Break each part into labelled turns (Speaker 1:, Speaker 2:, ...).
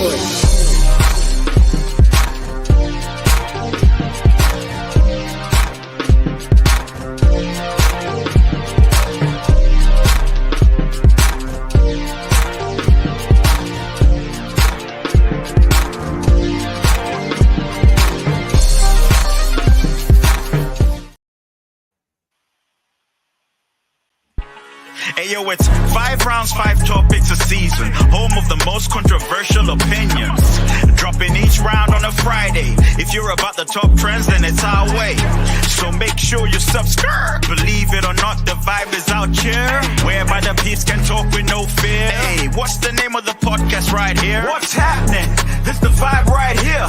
Speaker 1: Hey yo, it's 5 rounds, 5 topics a season. Home of the most controversial opinions. Dropping each round on a Friday. If you're about the top trends, then it's our way. So make sure you subscribe. Believe it or not, the vibe is out here. Whereby the peeps can talk with no fear. Hey, what's the name of the podcast right here? What's happening? This the vibe right here.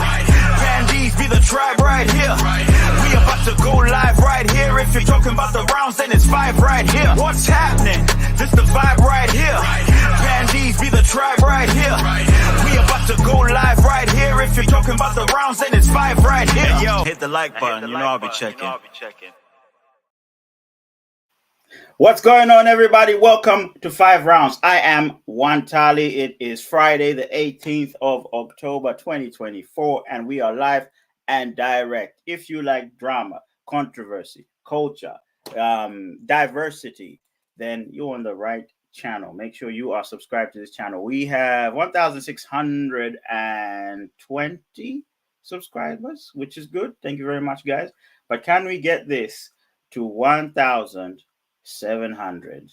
Speaker 1: Pandies be the tribe right here. We about to go live right here. If you're talking about the rounds, then it's 5 right here. What's happening? This the vibe right here. Pandies be the tribe right here. We about to go live right here. If you're talking about the rounds, then it's 5 right here. Hey, yo, hit the like button. You know I'll be checking.
Speaker 2: What's going on, everybody? Welcome to 5 Rounds. I am Wantali. It is Friday, the 18th of October, 2024, and we are live and direct. If you like drama, controversy, culture, diversity, then you're on the right channel. Make sure you are subscribed to this channel. We have 1,620 subscribers, which is good. Thank you very much, guys. But can we get this to 1,700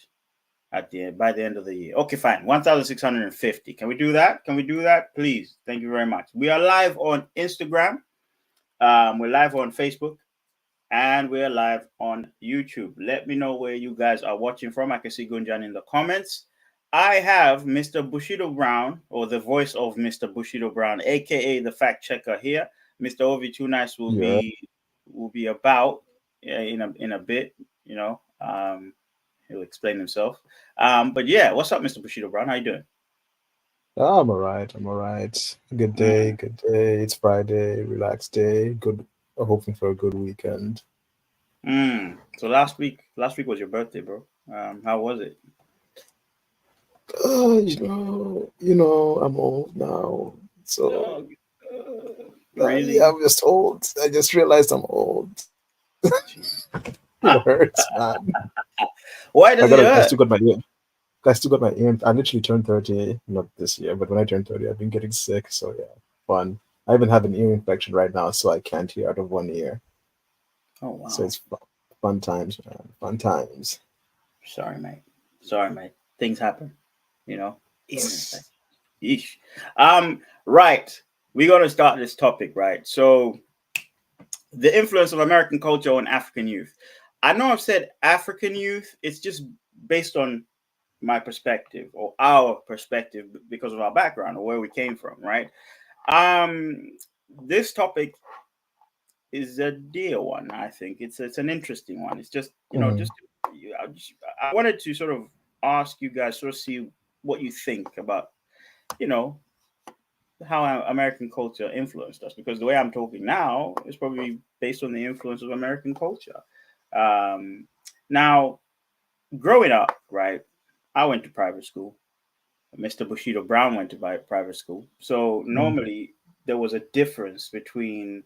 Speaker 2: by the end of the year? Okay, fine. 1,650. Can we do that? Can we do that? Please. Thank you very much. We are live on Instagram. We're live on Facebook. And we're live on YouTube. Let me know where you guys are watching from. I can see Gunjan in the comments. I have Mr. Bushido Brown, or the voice of Mr. Bushido Brown, aka the fact checker here. Mr. OV2Nice will be about in a bit. You know, he'll explain himself. But yeah, what's up, Mr. Bushido Brown? How you doing?
Speaker 3: I'm all right. Good day. It's Friday. Relaxed day. Good. Hoping for a good weekend.
Speaker 2: So last week was your birthday, bro. How was it?
Speaker 3: You know, I'm old now, so
Speaker 2: really?
Speaker 3: I'm just old. I just realized I'm old. It hurts, man.
Speaker 2: Why does it hurt?
Speaker 3: I still got my ear. I literally turned 30, not this year, but when I turned 30, I've been getting sick. So yeah, fun. I even have an ear infection right now, so I can't hear out of one ear.
Speaker 2: Oh, wow.
Speaker 3: So it's fun times, man. Fun times.
Speaker 2: Sorry, mate. Things happen, you know. Yeesh. Right. We're going to start this topic, right? So the influence of American culture on African youth. I know I've said African youth. It's just based on my perspective or our perspective because of our background or where we came from, right? This topic is a dear one. I think it's an interesting one. It's just, you know, I wanted to sort of ask you guys, sort of see what you think about, you know, how American culture influenced us, because the way I'm talking now is probably based on the influence of American culture. Now, growing up, right, I went to private school. Mr. Bushido Brown went to private school. So normally there was a difference between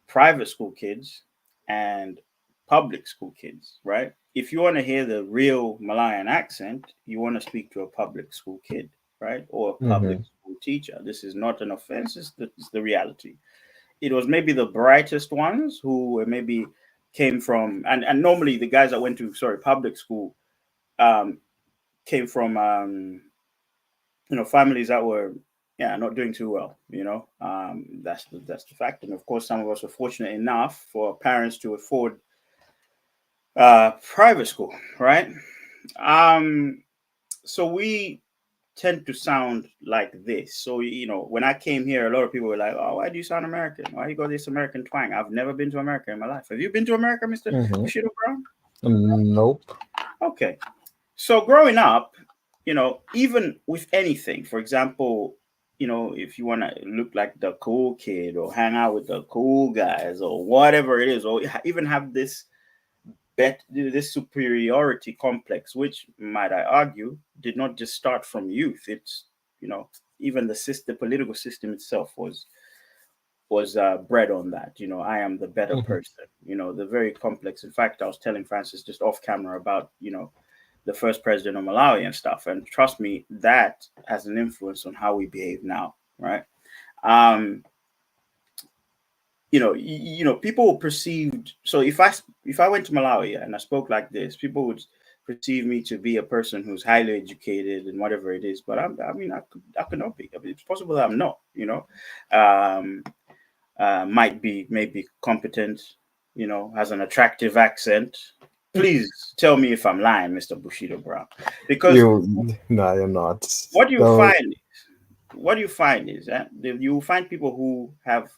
Speaker 2: private school kids and public school kids, right? If you want to hear the real Malayan accent, you want to speak to a public school kid, right? Or a public school teacher. This is not an offense. It's the reality. It was maybe the brightest ones who maybe came from, and normally the guys that went to, public school came from, families that were, not doing too well, that's the fact. And of course, some of us were fortunate enough for parents to afford private school, right? So we tend to sound like this. So, when I came here, a lot of people were like, oh, why do you sound American? Why you got this American twang? I've never been to America in my life. Have you been to America, Mr. Bushido Brown?
Speaker 3: Nope.
Speaker 2: Okay. So growing up, even with anything, for example, if you want to look like the cool kid or hang out with the cool guys or whatever it is, or even have this superiority complex, which, might I argue, did not just start from youth. It's, even the political system itself was bred on that. I am the better
Speaker 3: Mhm.
Speaker 2: person. The very complex. In fact, I was telling Francis just off camera about the first president of Malawi and stuff. And trust me, that has an influence on how we behave now, right? Um, people perceived. So if I went to Malawi and I spoke like this, people would perceive me to be a person who's highly educated and whatever it is. But I could not be. I mean, it's possible that I'm not. Um, might be maybe competent. Has an attractive accent. Please tell me if I'm lying, Mr. Bushido Brown, because
Speaker 3: No, you're not.
Speaker 2: what do you
Speaker 3: No.
Speaker 2: find? What do you find is that you will find people who have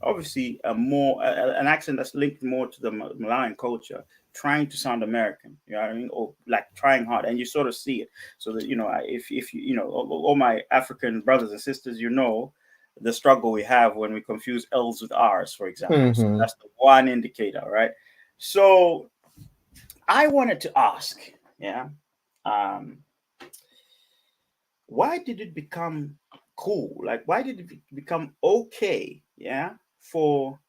Speaker 2: obviously an accent that's linked more to the Malawian culture, trying to sound American. You know what I mean, or like trying hard, and you sort of see it. So that if all my African brothers and sisters, the struggle we have when we confuse L's with R's, for example. So
Speaker 3: Mhm.
Speaker 2: that's the one indicator, right? So I wanted to ask, yeah, um, why did it become cool? Like, why did it become okay, yeah, for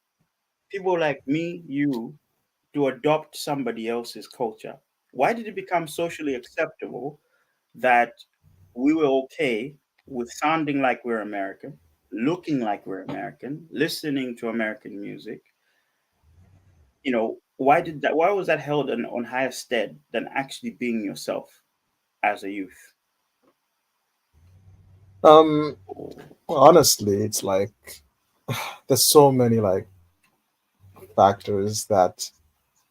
Speaker 2: people like me, you, to adopt somebody else's culture? Why did it become socially acceptable that we were okay with sounding like we're American, looking like we're American, listening to American music? Why was that held on higher stead than actually being yourself as a youth?
Speaker 3: Um, Honestly, it's like there's so many like factors that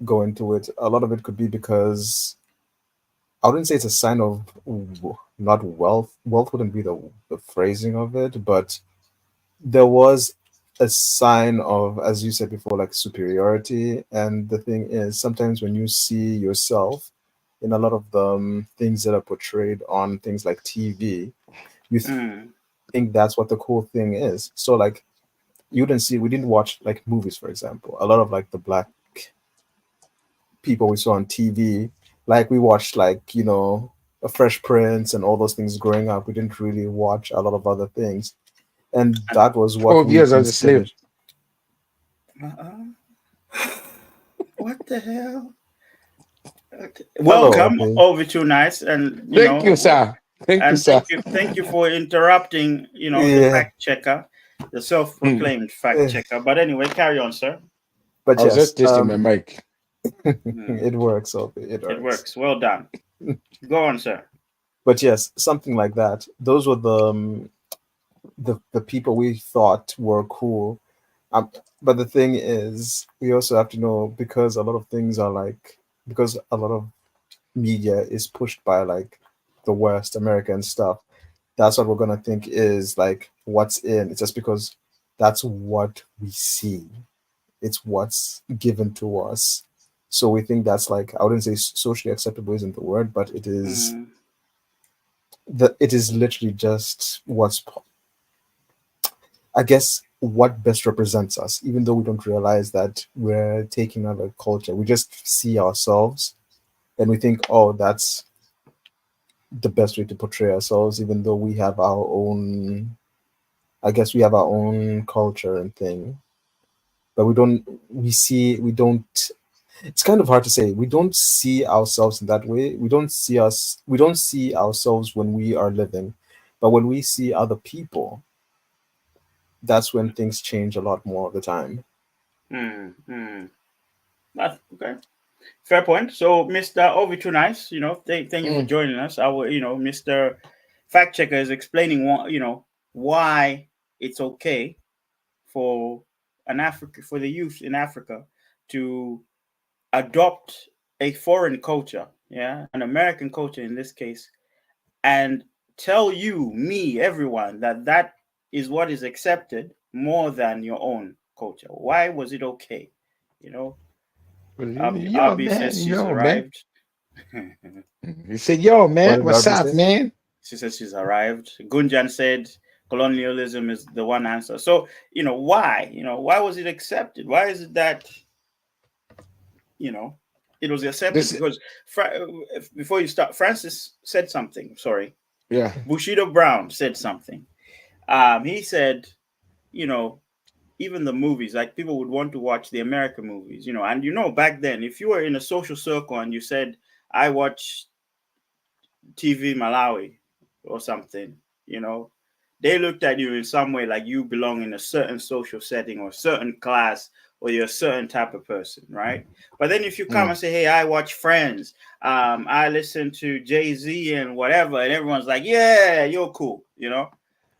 Speaker 3: go into it. A lot of it could be because I wouldn't say it's a sign of not wealth. Wealth wouldn't be the phrasing of it, but there was a sign of, as you said before, like superiority. And the thing is, sometimes when you see yourself in a lot of the things that are portrayed on things like TV, you
Speaker 2: Mm,
Speaker 3: think that's what the cool thing is. So like we didn't watch like movies, for example. A lot of like the black people we saw on TV, like we watched like, a Fresh Prince and all those things growing up. We didn't really watch a lot of other things. And
Speaker 2: and
Speaker 3: that was what
Speaker 4: 12
Speaker 3: we
Speaker 4: years as a slave.
Speaker 3: considered.
Speaker 2: uh, what the hell? Okay.
Speaker 3: Hello,
Speaker 2: Welcome
Speaker 3: Abe.
Speaker 2: over to Nice, and
Speaker 4: Thank you, sir. Thank you,
Speaker 2: and
Speaker 4: sir.
Speaker 2: thank you for interrupting. The
Speaker 3: Yeah.
Speaker 2: fact checker, the
Speaker 4: Mm.
Speaker 2: self-proclaimed fact
Speaker 3: eh,
Speaker 2: checker. But anyway, carry on, sir.
Speaker 3: But
Speaker 4: I was
Speaker 3: yes,
Speaker 4: just testing my mic.
Speaker 2: Hmm,
Speaker 3: it works, Obi. It
Speaker 2: it
Speaker 3: works.
Speaker 2: works. Well done. Go on, sir.
Speaker 3: But yes, something like that. Those were the people we thought were cool. Um, but the thing is, we also have to know, because a lot of things are like, because a lot of media is pushed by like the West, America and stuff. That's what we're gonna think is like what's in. It's just because that's what we see. It's what's given to us. So we think that's like, I wouldn't say socially acceptable isn't the word, but
Speaker 2: Mm,
Speaker 3: it is literally just I guess what best represents us, even though we don't realize that we're taking on a culture. We just see ourselves and we think, oh, that's the best way to portray ourselves, even though we have our own, I guess we have our own culture and thing. But we don't, it's kind of hard to say. We don't see ourselves in that way. We don't see ourselves when we are living. But when we see other people, that's when things change a lot more of the time.
Speaker 2: mm, mm. That's okay. Fair point. So, Mr. Ovitu Nice, thank you for
Speaker 4: Mm.
Speaker 2: joining us. Our, Mr. Fact Checker is explaining why it's okay for for the youth in Africa to adopt a foreign culture, yeah, an American culture in this case, and tell you, me, everyone, that is what is accepted more than your own culture. Why was it okay? You know,
Speaker 4: Yo,
Speaker 2: Abby
Speaker 4: man.
Speaker 2: says she's
Speaker 4: Yo, man.
Speaker 2: arrived.
Speaker 4: He said, yo,
Speaker 3: What
Speaker 4: man.
Speaker 3: did
Speaker 4: What's
Speaker 3: Darby
Speaker 4: up,
Speaker 3: say?
Speaker 4: man?
Speaker 2: She says she's arrived. Gunjan said colonialism is the one answer. So, why? Why was it accepted? Why is it that, you know, it was accepted?
Speaker 4: This,
Speaker 2: Because before you start, Francis said something. Sorry.
Speaker 4: Yeah.
Speaker 2: Bushido Brown said something. He said, you know, even the movies, like people would want to watch the American movies, you know, and back then, if you were in a social circle and you said, I watch TV Malawi or something, they looked at you in some way like you belong in a certain social setting or a certain class, or you're a certain type of person, right? But then if you come and say, hey, I watch Friends, I listen to Jay-Z and whatever, and everyone's like, yeah, you're cool,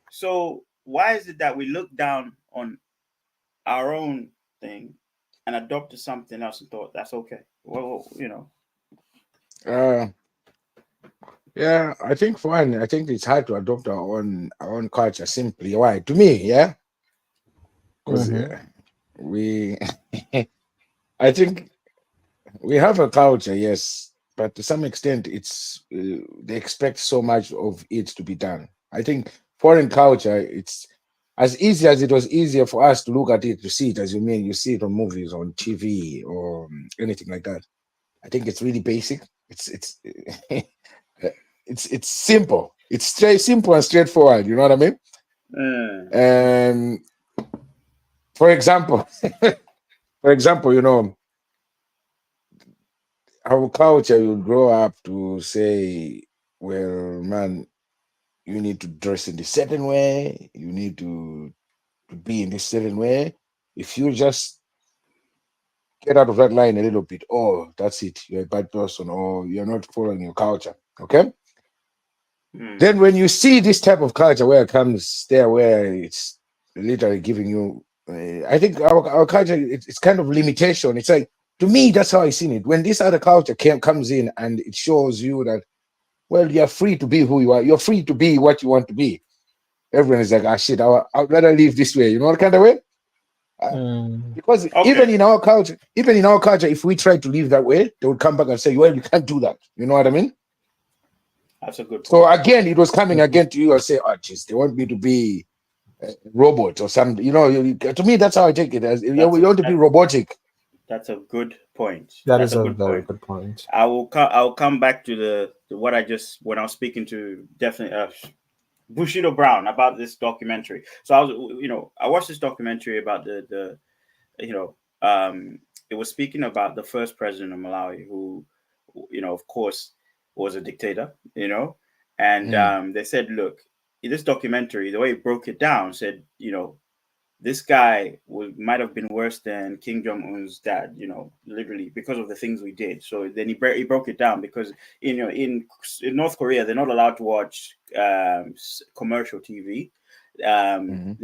Speaker 2: So why is it that we look down on our own thing and adopted something else and thought that's okay? Well,
Speaker 4: Uh, yeah, I think for one, I think it's hard to adopt our own culture simply. Why? To me, yeah, because we, I think we have a culture, yes, but to some extent, it's they expect so much of it to be done. I think foreign culture, it's as easy as it was easier for us to look at it, to see it as you see it on movies, on TV, or anything like that. I think it's really basic. It's it's simple. It's simple and straightforward. You know what I mean? And for example, our culture, you grow up to say, well, man, you need to dress in this certain way. You need to be in this certain way. If you just get out of that line a little bit, oh, that's it. You're a bad person, or you're not following your culture. Okay. Then when you see this type of culture where it comes there, where it's literally giving you, I think our culture, it's kind of limitation. It's like, to me, that's how I seen it. When this other culture comes in and it shows you that, well, you're free to be who you are. You're free to be what you want to be. Everyone is like, ah, shit, I'd rather live this way. You know what kind of way? Because even in our culture, if we try to live that way, they would come back and say, well, you can't do that. You know what I mean?
Speaker 2: That's a good point.
Speaker 4: So again, it was coming again to you and say, oh, geez, they want me to be a robot or something. To me, that's how I take it. As we want to be robotic.
Speaker 2: That's a good point.
Speaker 3: That's a very good point.
Speaker 2: I will come back to what I was speaking to definitely Bushido Brown about this documentary. So I watched this documentary about it was speaking about the first president of Malawi, who, of course, was a dictator, and they said, look, in this documentary, the way it broke it down said, this guy might have been worse than King Jong-un's dad, literally because of the things we did. So then he broke it down because, in North Korea, they're not allowed to watch commercial TV. They're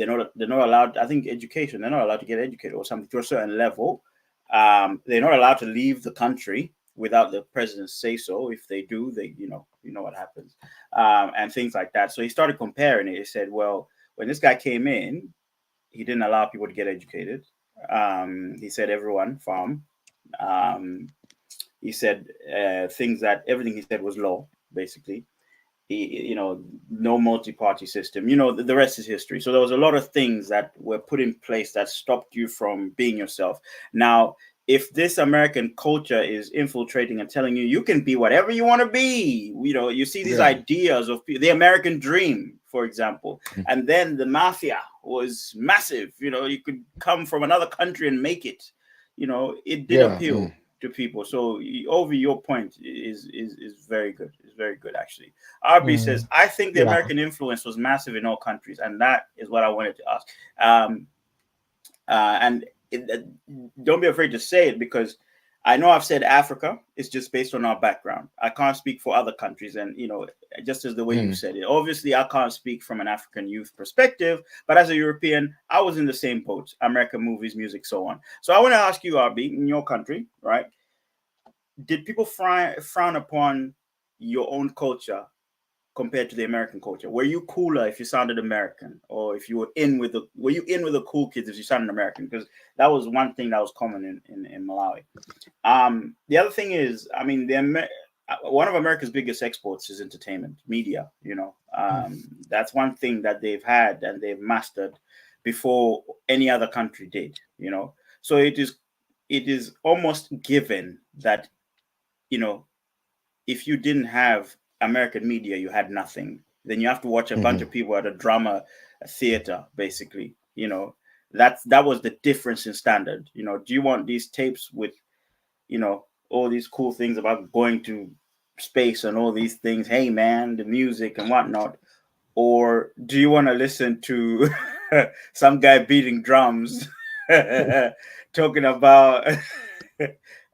Speaker 2: not allowed, I think, education. They're not allowed to get educated or something to a certain level. They're not allowed to leave the country without the president's say so. If they do, they, you know what happens, and things like that. So he started comparing it. He said, well, when this guy came in, he didn't allow people to get educated. He said everyone farm. He said everything he said was law, basically. No multi-party system. The rest is history. So there was a lot of things that were put in place that stopped you from being yourself. Now, if this American culture is infiltrating and telling you can be whatever you want to be, you see these ideas of the American dream, for example, and then the mafia was massive. You could come from another country and make it. It did appeal to people. So over your point is very good. It's very good, actually. RB says, I think the American influence was massive in all countries, and that is what I wanted to ask. Don't be afraid to say it, because I know I've said Africa is just based on our background. I can't speak for other countries, and just as the way you said it. Obviously, I can't speak from an African youth perspective, but as a European, I was in the same boat. American movies, music, so on. So I want to ask you, RB, in your country, right? Did people frown upon your own culture compared to the American culture? Were you cooler if you sounded American, or if you were were you in with the cool kids if you sounded American? Because that was one thing that was common in Malawi. The other thing is, I mean, one of America's biggest exports is entertainment, media. That's one thing that they've had and they've mastered before any other country did. So it is almost given that if you didn't have American media, you had nothing. then you have to watch a bunch of people at a drama theater, basically. That was the difference in standard. Do you want these tapes with, all these cool things about going to space and all these things? Hey man, the music and whatnot. Or do you want to listen to some guy beating drums, talking about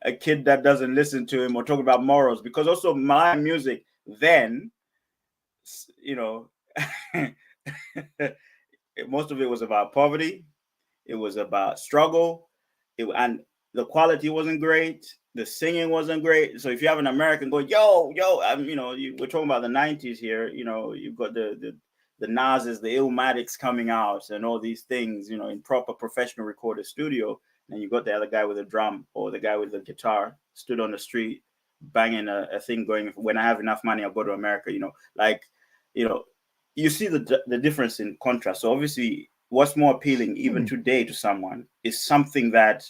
Speaker 2: a kid that doesn't listen to him, or talking about morals? Because also my music then, most of it was about poverty. It was about struggle. And the quality wasn't great. The singing wasn't great. So if you have an American go, yo, we're talking about the 90s here. You've got the Nas's, the Illmatics coming out, and all these things, in proper professional recorded studio. And you got the other guy with a drum, or the guy with the guitar stood on the street banging a thing going, when I have enough money, I'll go to America. You see the difference in contrast. So obviously, what's more appealing even today to someone is something that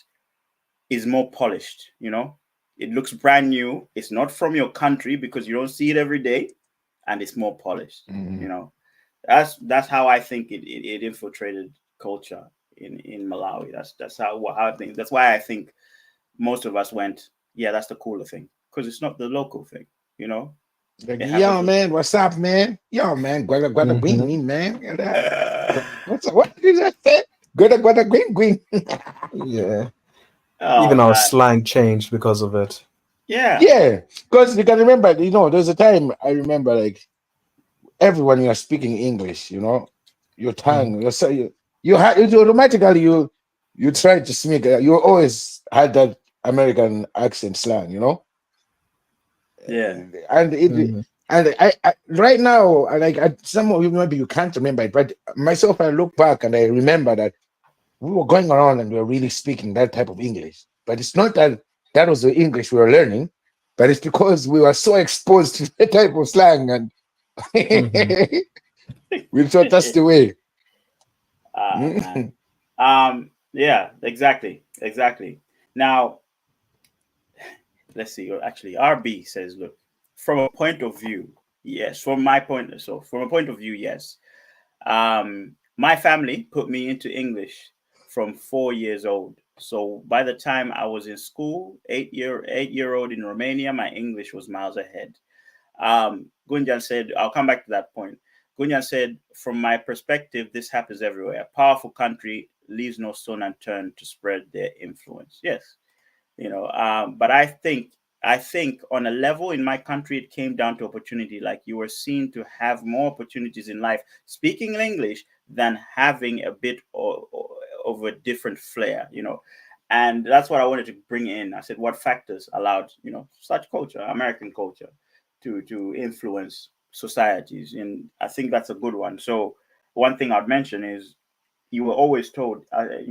Speaker 2: is more polished. It looks brand new. It's not from your country because you don't see it every day, and it's more polished. That's how I think it infiltrated culture in Malawi. That's how I think. That's why I think most of us went, yeah, that's the cooler thing, because it's not the local thing.
Speaker 4: Like, yo, man, what's up, man? Yo, man, guada green, man. What did that say? Guada green.
Speaker 3: Yeah.
Speaker 2: Oh,
Speaker 3: even our
Speaker 2: man.
Speaker 3: slang changed because of it.
Speaker 4: Yeah, because you can remember, there's a time I remember, like, everyone you're speaking English, your tongue, you automatically you try to speak. You always had that American accent slang,
Speaker 2: Yeah.
Speaker 4: And I right now, some of you maybe you can't remember it, but myself, I look back and I remember that we were going around and we were really speaking that type of English. But it's not that was the English we were learning, but it's because we were so exposed to that type of slang, and we thought that's the way.
Speaker 2: Man. Yeah, exactly. Now, let's see. Actually, RB says, look, from a point of view, yes. From a point of view, yes. My family put me into English from 4 years old. So by the time I was in school, 8-year-old in Romania, my English was miles ahead. Gunjan said, I'll come back to that point. Gunjan said, from my perspective, this happens everywhere. A powerful country leaves no stone unturned to spread their influence. Yes. But I think on a level in my country, it came down to opportunity. Like, you were seen to have more opportunities in life speaking English than having a bit of a different flair, and that's what I wanted to bring in. I said, what factors allowed, such culture, American culture, to influence societies? And I think that's a good one. So one thing I'd mention is, you were always told, I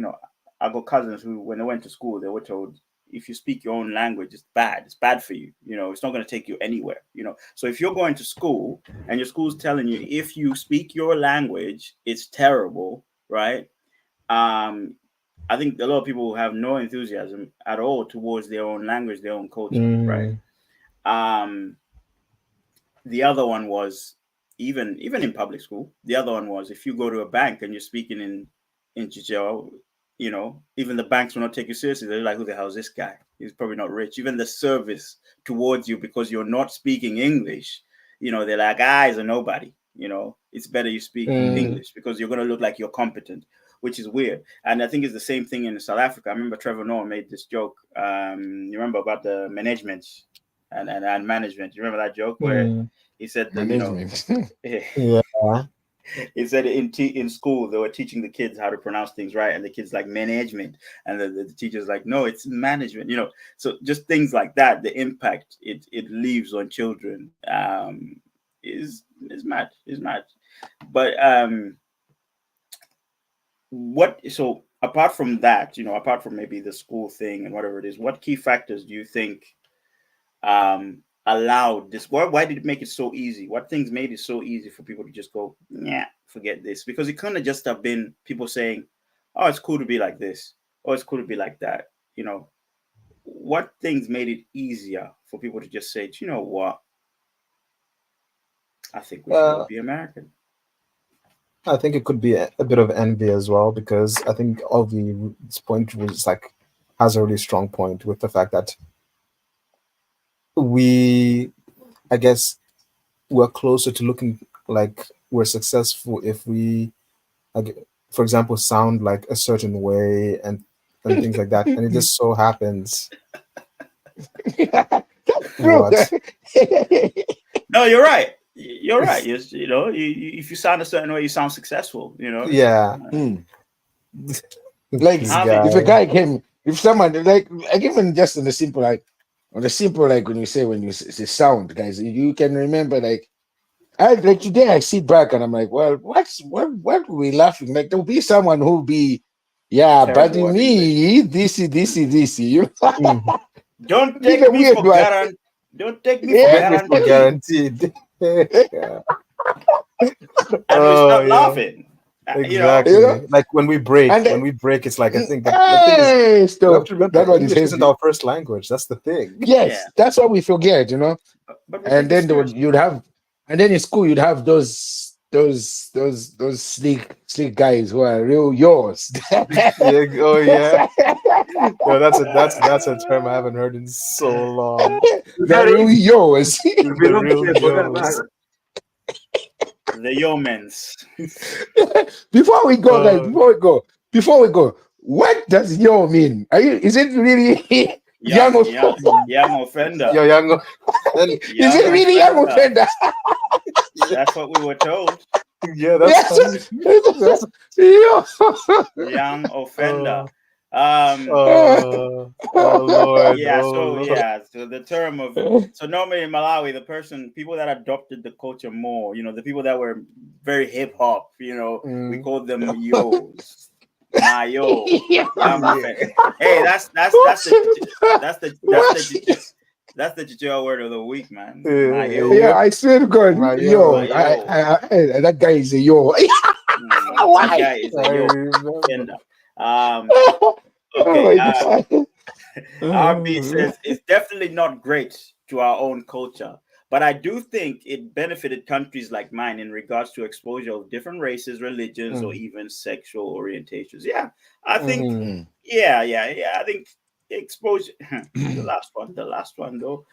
Speaker 2: got cousins who, when they went to school, they were told, if you speak your own language, it's bad for you. It's not going to take you anywhere. So if you're going to school and your school's telling you, if you speak your language, it's terrible, right? I think a lot of people have no enthusiasm at all towards their own language, their own culture, right? The other one was, even in public school, the other one was, if you go to a bank and you're speaking in Chichewa, even the banks will not take you seriously. They're like, who the hell is this guy? He's probably not rich. Even the service towards you, because you're not speaking English, they're like, he's a nobody. It's better you speak English, because you're going to look like you're competent, which is weird. And I think it's the same thing in South Africa. I remember Trevor Noah made this joke. You remember about the management and management? You remember that joke where he said that,
Speaker 4: Management.
Speaker 3: Yeah.
Speaker 2: He said in school they were teaching the kids how to pronounce things right, and the kids like management, and the teacher's like, no, it's management. So just things like that, the impact it leaves on children is mad. But so apart from that, apart from maybe the school thing and whatever it is, what key factors do you think allowed this? Why did it make it so easy? What things made it so easy for people to just go, yeah, forget this? Because it couldn't just have been people saying, oh, it's cool to be like this, oh, it's cool to be like that. What things made it easier for people to just say, you know what, I think we should all be American.
Speaker 3: I think it could be a bit of envy as well, because I think this point was like has a really strong point with the fact that I guess, we're closer to looking like we're successful if we, like, for example, sound like a certain way and things like that. And it just so happens
Speaker 4: Bro.
Speaker 3: what?
Speaker 2: No, you're right. You're right. You know, if you sound a certain way, you sound successful. You know.
Speaker 3: Yeah.
Speaker 4: Like
Speaker 3: This
Speaker 4: if a
Speaker 3: guy.
Speaker 4: guy came, if someone like even just on the simple like when you say sound, guys, you can remember like like today I sit back and I'm like, well, what were we laughing? Like there'll be someone who'll be, yeah, but
Speaker 2: Terrible
Speaker 4: in
Speaker 2: at English.
Speaker 4: me, this, you
Speaker 3: Mhm.
Speaker 2: Don't
Speaker 4: be
Speaker 2: take
Speaker 4: the
Speaker 2: me
Speaker 4: weird
Speaker 2: for
Speaker 4: one.
Speaker 2: guaranteed. Don't take me for
Speaker 4: Yeah.
Speaker 3: Take me for
Speaker 2: guaranteed.
Speaker 3: guaranteed. Yeah.
Speaker 2: And we
Speaker 3: Oh
Speaker 2: start
Speaker 3: yeah.
Speaker 2: laughing. You know.
Speaker 4: You know,
Speaker 3: Exactly. Like when we break,
Speaker 4: and
Speaker 3: it's like a thing. But the thing is,
Speaker 4: hey,
Speaker 3: we have
Speaker 4: stop.
Speaker 3: to remember
Speaker 4: That one is
Speaker 3: English isn't
Speaker 4: heavy.
Speaker 3: our first language. That's the thing.
Speaker 2: Yeah.
Speaker 4: Yes, that's what we forget, you know.
Speaker 2: But we
Speaker 4: And
Speaker 2: take it
Speaker 4: then
Speaker 2: seriously.
Speaker 4: you'd have, and then in school you'd have those sleek guys who are real yours.
Speaker 3: Yeah. Oh yeah. No, that's a term I haven't heard in so long.
Speaker 4: They're real yours.
Speaker 3: The real Joes.
Speaker 2: The yeomans.
Speaker 4: Before we go, guys,
Speaker 3: Uh,
Speaker 4: before we go, what does yo mean? Is it really young offender?
Speaker 2: Young offender.
Speaker 3: Yo, young. Then,
Speaker 4: Is it really young offender?
Speaker 2: That's what we were told.
Speaker 3: yeah, that's
Speaker 4: Yes. Yo.
Speaker 2: Young offender.
Speaker 3: oh Lord.
Speaker 2: Yeah,
Speaker 3: Oh
Speaker 2: so
Speaker 3: Lord.
Speaker 2: yeah, so the term of so normally in Malawi, people that adopted the culture more, the people that were very hip hop, we called them yos. My yo, young offender. Hey, that's the Chichewa word of the week, man. My yo.
Speaker 4: Yeah, I swear to God,
Speaker 3: My
Speaker 4: yo,
Speaker 2: yo.
Speaker 4: that guy is a yo.
Speaker 2: That guy is a yo offender.
Speaker 4: Oh
Speaker 2: Okay.
Speaker 4: my God.
Speaker 2: RB says it's definitely not great to our own culture, but I do think it benefited countries like mine in regards to exposure of different races, religions, or even sexual orientations. Yeah, I think. Yeah. I think exposure. the last one though,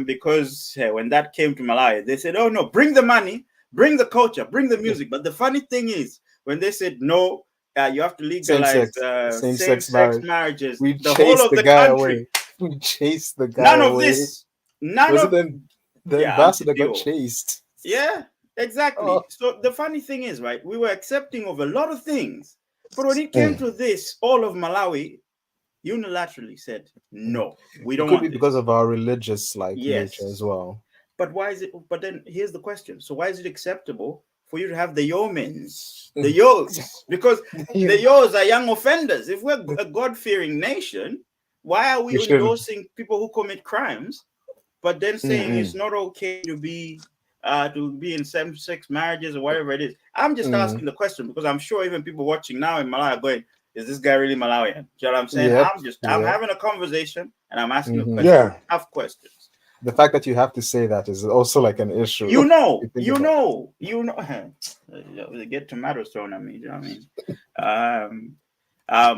Speaker 2: because when that came to Malawi, they said, "Oh no, bring the money, bring the culture, bring the music." But the funny thing is, when they said no. You have to legalize same-sex marriages.
Speaker 3: We
Speaker 2: The whole
Speaker 3: chased
Speaker 2: of
Speaker 3: the
Speaker 2: the
Speaker 3: guy
Speaker 2: country.
Speaker 3: away. We chased the guy
Speaker 2: None of
Speaker 3: away.
Speaker 2: this. None
Speaker 3: Was
Speaker 2: of
Speaker 3: it then the ambassador got chased?
Speaker 2: Yeah, exactly.
Speaker 3: Oh.
Speaker 2: So the funny thing is, right, we were accepting of a lot of things, but when it came to this, all of Malawi unilaterally said, no, we don't
Speaker 3: It could
Speaker 2: want
Speaker 3: be
Speaker 2: this.
Speaker 3: because of our religious
Speaker 2: Yes.
Speaker 3: nature as well.
Speaker 2: But why is it? But then here's the question. So why is it acceptable for you to have the yeomans, the yos? Because the yos are young offenders. If we're a God-fearing nation, why are we endorsing people who commit crimes, but then saying it's not okay to be in same-sex marriages or whatever it is? I'm just asking the question because I'm sure even people watching now in Malawi are going, is this guy really Malawian? You know what I'm saying?
Speaker 3: Yep.
Speaker 2: I'm having a conversation and I'm asking a question.
Speaker 4: Yeah.
Speaker 2: Tough questions.
Speaker 3: The fact that you have to say that is also like an issue.
Speaker 2: You know. They get tomatoes thrown at me. You know what I mean?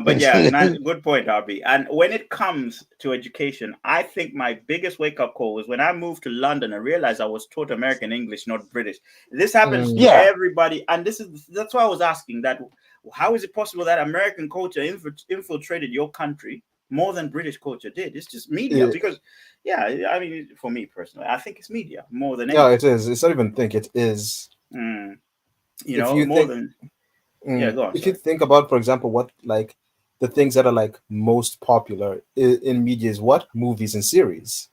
Speaker 2: But yeah, man, good point, RB. And when it comes to education, I think my biggest wake-up call was when I moved to London and realized I was taught American English, not British. This happens to everybody, and that's why I was asking that. How is it possible that American culture infiltrated your country more than British culture did? It's just media because. Yeah, I mean, for me personally, I think it's media more than anything.
Speaker 3: Yeah, it is. It's not even think it is.
Speaker 2: Go on.
Speaker 3: If you think about, for example, what like the things that are like most popular in media is what movies and series.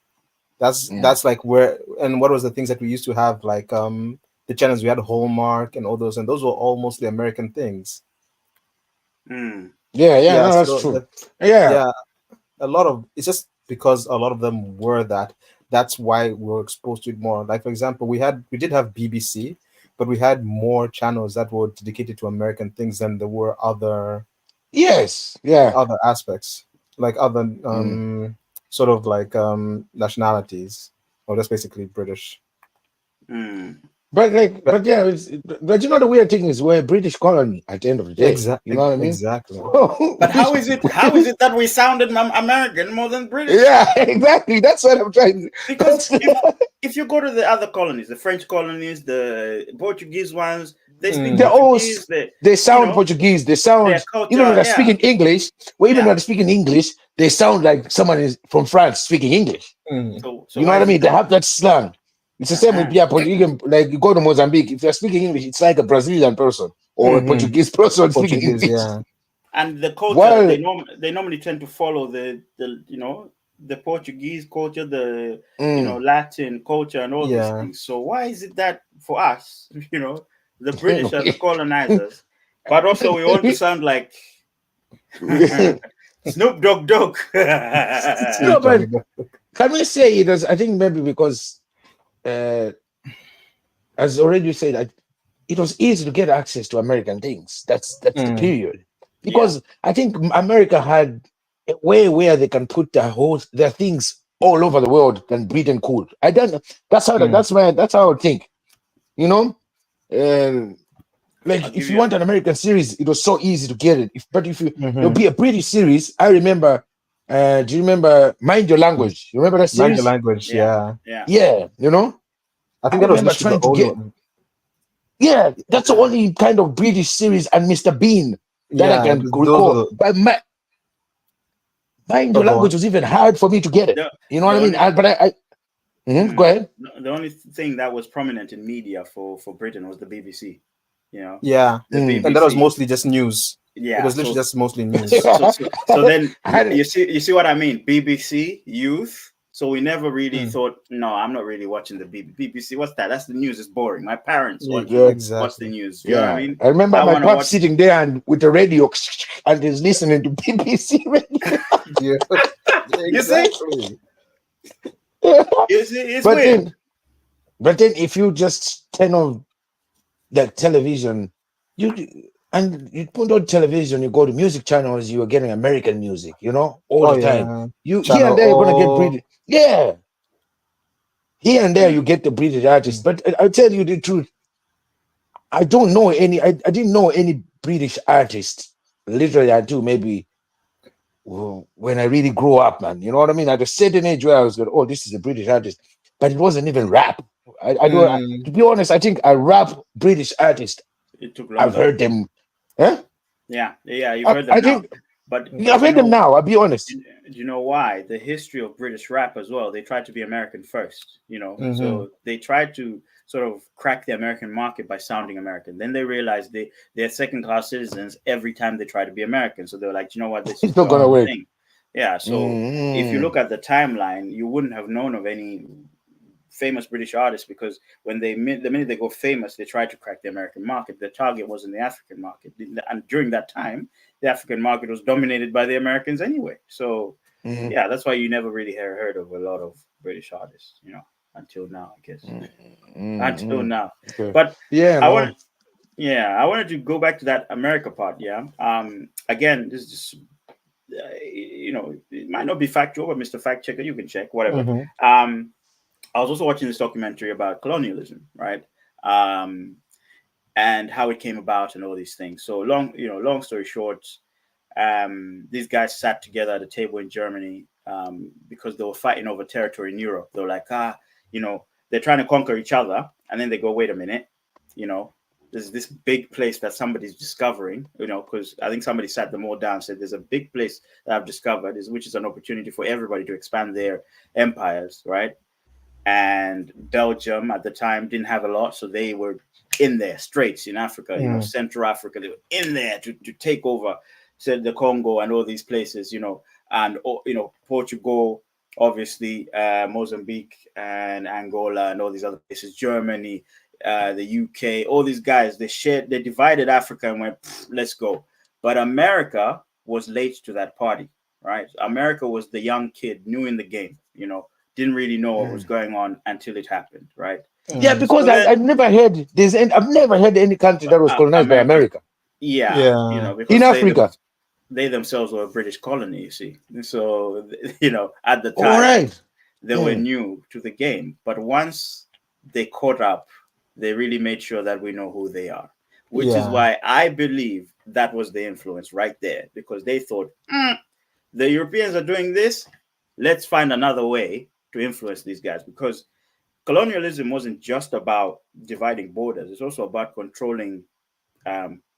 Speaker 3: That's like where, and what was the things that we used to have, like the channels we had, Hallmark and all those, and those were all mostly American things.
Speaker 4: No, that's
Speaker 3: so
Speaker 4: true.
Speaker 3: A lot of it's just because a lot of them were that. That's why we were exposed to it more. Like for example, we did have BBC, but we had more channels that were dedicated to American things than there were other. Other aspects, like other sort of like nationalities, or that's basically British.
Speaker 2: Mm.
Speaker 4: But yeah, but you know the weird thing is we're a British colony at the end of the day. You know what I mean?
Speaker 3: Exactly.
Speaker 2: But how is it? How is it that we sounded American more than British?
Speaker 4: Yeah, exactly. That's what I'm trying.
Speaker 2: Because if you go to the other colonies, the French colonies, the Portuguese ones, they speak
Speaker 4: They're all
Speaker 2: Portuguese.
Speaker 4: they sound
Speaker 2: know,
Speaker 4: Portuguese. They
Speaker 2: their
Speaker 4: sound even when
Speaker 2: culture.
Speaker 4: they're
Speaker 2: Yeah,
Speaker 4: speaking English. Well, even
Speaker 2: yeah.
Speaker 4: when they're speaking English, they sound like someone is from France speaking English.
Speaker 2: So
Speaker 4: You know
Speaker 2: why
Speaker 4: what I
Speaker 2: is
Speaker 4: mean?
Speaker 2: it
Speaker 4: They
Speaker 2: that?
Speaker 4: have that slang. It's the same with you can like you go to Mozambique. If they're speaking English, it's like a Brazilian person or a Portuguese person speaking
Speaker 3: Portuguese,
Speaker 4: English.
Speaker 3: yeah.
Speaker 2: And the culture
Speaker 4: Well,
Speaker 2: they normally tend to follow the the Portuguese culture, the
Speaker 4: mm.
Speaker 2: Latin culture, and all these
Speaker 3: Yeah.
Speaker 2: things. So why is it that for us, the British are the colonizers, but also we want to sound like Snoop Dogg Dogg?
Speaker 4: No, but can we say it was? I think maybe because, as already said, it was easy to get access to American things. That's the period. Because I think America had a way where they can put their things all over the world than Britain could. I don't know. That's how that's how I think. You know, and
Speaker 2: I'll
Speaker 4: like
Speaker 2: give
Speaker 4: if you
Speaker 2: you.
Speaker 4: want an American series, it was so easy to get it. But if there'll
Speaker 3: Mm-hmm.
Speaker 4: be a British series, I remember. Do you remember Mind Your Language? You remember that
Speaker 3: Mind your
Speaker 4: series?
Speaker 3: language,
Speaker 2: Yeah,
Speaker 3: yeah.
Speaker 2: yeah.
Speaker 4: Yeah, you know.
Speaker 3: I
Speaker 4: I
Speaker 3: think that was
Speaker 4: remember
Speaker 3: literally
Speaker 4: trying
Speaker 3: the
Speaker 4: to
Speaker 3: only
Speaker 4: get.
Speaker 3: one.
Speaker 4: Yeah, that's the only kind of British series and Mr. Bean that I
Speaker 3: Yeah,
Speaker 4: can
Speaker 3: those were
Speaker 4: recall. But Mind Your
Speaker 3: go
Speaker 4: Language
Speaker 3: on.
Speaker 4: was even hard for me to get it.
Speaker 2: The
Speaker 4: You know
Speaker 2: the
Speaker 4: what I mean?
Speaker 2: only
Speaker 4: Go ahead.
Speaker 2: the only thing that was prominent in media for Britain was the BBC.
Speaker 3: Yeah.
Speaker 2: The
Speaker 3: And that was
Speaker 2: BBC.
Speaker 3: mostly just news. It
Speaker 2: Yeah.
Speaker 3: was literally just mostly news.
Speaker 2: So then
Speaker 4: I had
Speaker 2: you
Speaker 4: it.
Speaker 2: see what I mean? BBC youth. So we never really
Speaker 3: Mm.
Speaker 2: thought, no, I'm not really watching the BBC. What's that? That's the news. It's boring. My parents
Speaker 3: Yeah,
Speaker 4: Yeah,
Speaker 2: watch the
Speaker 3: exactly.
Speaker 2: news. You know what I
Speaker 4: yeah.
Speaker 2: mean?
Speaker 4: I remember
Speaker 2: I
Speaker 4: my
Speaker 2: want to
Speaker 4: pop
Speaker 2: watch.
Speaker 4: sitting there and with the radio and he's listening to BBC radio.
Speaker 3: Yeah.
Speaker 2: You see?
Speaker 3: Exactly.
Speaker 2: You see? It's
Speaker 4: but
Speaker 2: weird.
Speaker 4: then if you just turn on the television, you put on television, you go to music channels, you are getting American music, all
Speaker 3: Oh
Speaker 4: the time.
Speaker 3: yeah.
Speaker 4: You here
Speaker 3: Channel
Speaker 4: and there you're gonna get
Speaker 3: O.
Speaker 4: British. Yeah. Here and there you
Speaker 2: Mm.
Speaker 4: get the British artists. But I'll tell you the truth. I don't know any I didn't know any British artist literally until maybe when I really grew up, man. You know what I mean? At a certain age where I was going, oh, this is a British artist, but it wasn't even rap. I don't. To be honest, I think a rap British artist.
Speaker 2: It took
Speaker 4: I've
Speaker 2: longer.
Speaker 4: heard them. Huh?
Speaker 2: Yeah. You've heard them
Speaker 4: I
Speaker 2: now.
Speaker 4: think
Speaker 2: But
Speaker 4: I've heard them now. I'll be honest.
Speaker 2: do you know why? The history of British rap as well. They tried to be American first, So they tried to sort of crack the American market by sounding American. Then they realized they're second class citizens every time they try to be American. So they were like, you know what, this is
Speaker 4: It's not
Speaker 2: the
Speaker 4: gonna
Speaker 2: only
Speaker 4: work.
Speaker 2: thing. Yeah. So if you look at the timeline, you wouldn't have known of any famous British artists because when the minute they go famous, they try to crack the American market. The target wasn't the African market, and during that time, the African market was dominated by the Americans anyway. So yeah, that's why you never really heard of a lot of British artists, until now, I guess. Until now,
Speaker 4: Okay.
Speaker 2: but
Speaker 4: Yeah,
Speaker 2: I
Speaker 4: no.
Speaker 2: wanted to go back to that America part. Yeah. Again, this is just it might not be factual, but Mr. Fact Checker, you can check whatever. I was also watching this documentary about colonialism, right? And how it came about and all these things. So long story short, these guys sat together at a table in Germany because they were fighting over territory in Europe. They were like, they're trying to conquer each other, and then they go, wait a minute, there's this big place that somebody's discovering, because I think somebody sat them all down and said, there's a big place that I've discovered, which is an opportunity for everybody to expand their empires, right? And Belgium at the time didn't have a lot, so they were in there, straits in Africa, Central Africa. They were in there to take over, said the Congo and all these places, and Portugal, obviously, Mozambique and Angola and all these other places, Germany, the UK, all these guys. They divided Africa and went, let's go. But America was late to that party, right? America was the young kid, new in the game, didn't really know what was going on until it happened, right?
Speaker 4: Yeah, because I've never heard I've never heard any country that was colonized by America.
Speaker 2: Yeah. Because
Speaker 4: in Africa,
Speaker 2: they themselves were a British colony, you see. So at the time, they were new to the game. But once they caught up. They really made sure that we know who they are, which is
Speaker 3: Yeah.
Speaker 2: why I believe that was the influence right there, because they thought, the Europeans are doing this. Let's find another way to influence these guys, because colonialism wasn't just about dividing borders. It's also about controlling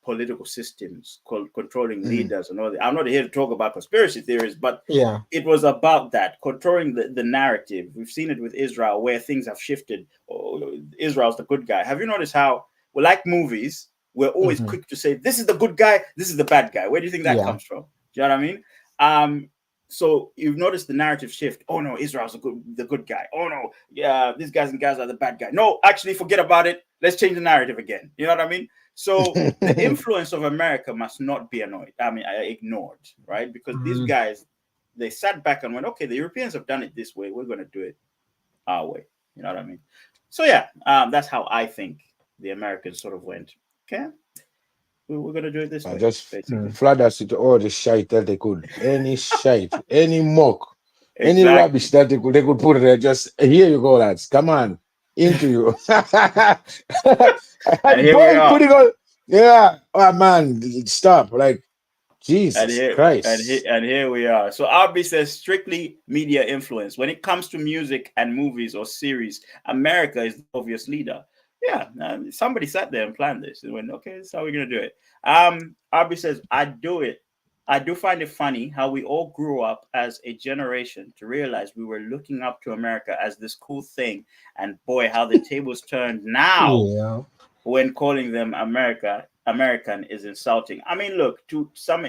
Speaker 2: political systems, controlling leaders and all that. I'm not here to talk about conspiracy theories, but
Speaker 3: Yeah.
Speaker 2: it was about that, controlling the narrative. We've seen it with Israel, where things have shifted. Oh, Israel's the good guy. Have you noticed how, well, like movies, we're always quick to say, this is the good guy, this is the bad guy. Where do you think that comes from? Do you know what I mean? So you've noticed the narrative shift. Oh no, Israel's the good guy. Oh no, yeah, these guys and guys are the bad guy. No, actually, forget about it. Let's change the narrative again. You know what I mean? So the influence of America must not be ignored, right? Because these guys, they sat back and went, okay, the Europeans have done it this way. We're going to do it our way. You know what I mean? So yeah, that's how I think the Americans sort of went. Okay, we're going to do it this way.
Speaker 4: Just
Speaker 2: basically.
Speaker 4: flood us with all the shite that they could. Any shite, any muck, any
Speaker 2: Exactly.
Speaker 4: rubbish that they could put there. Just here you go, lads. Come on, into you.
Speaker 2: And here we are.
Speaker 4: Putting on, yeah. Oh man, stop! Like Jesus Christ.
Speaker 2: And here we are. So RB says strictly media influence. When it comes to music and movies or series, America is the obvious leader. Yeah, somebody sat there and planned this and went, okay, this is how we're going to do it. RB says, I do find it funny how we all grew up as a generation to realize we were looking up to America as this cool thing. And boy, how the tables turned now when calling them American is insulting. I mean, look, to some,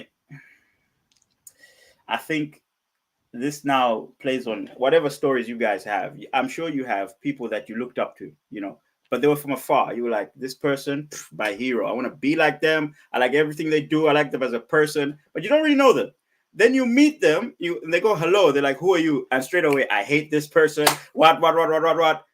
Speaker 2: I think this now plays on whatever stories you guys have. I'm sure you have people that you looked up to, you know, but they were from afar. You were like, this person, my hero. I want to be like them. I like everything they do. I like them as a person, but you don't really know them. Then you meet them, and they go, hello. They're like, who are you? And straight away, I hate this person. What?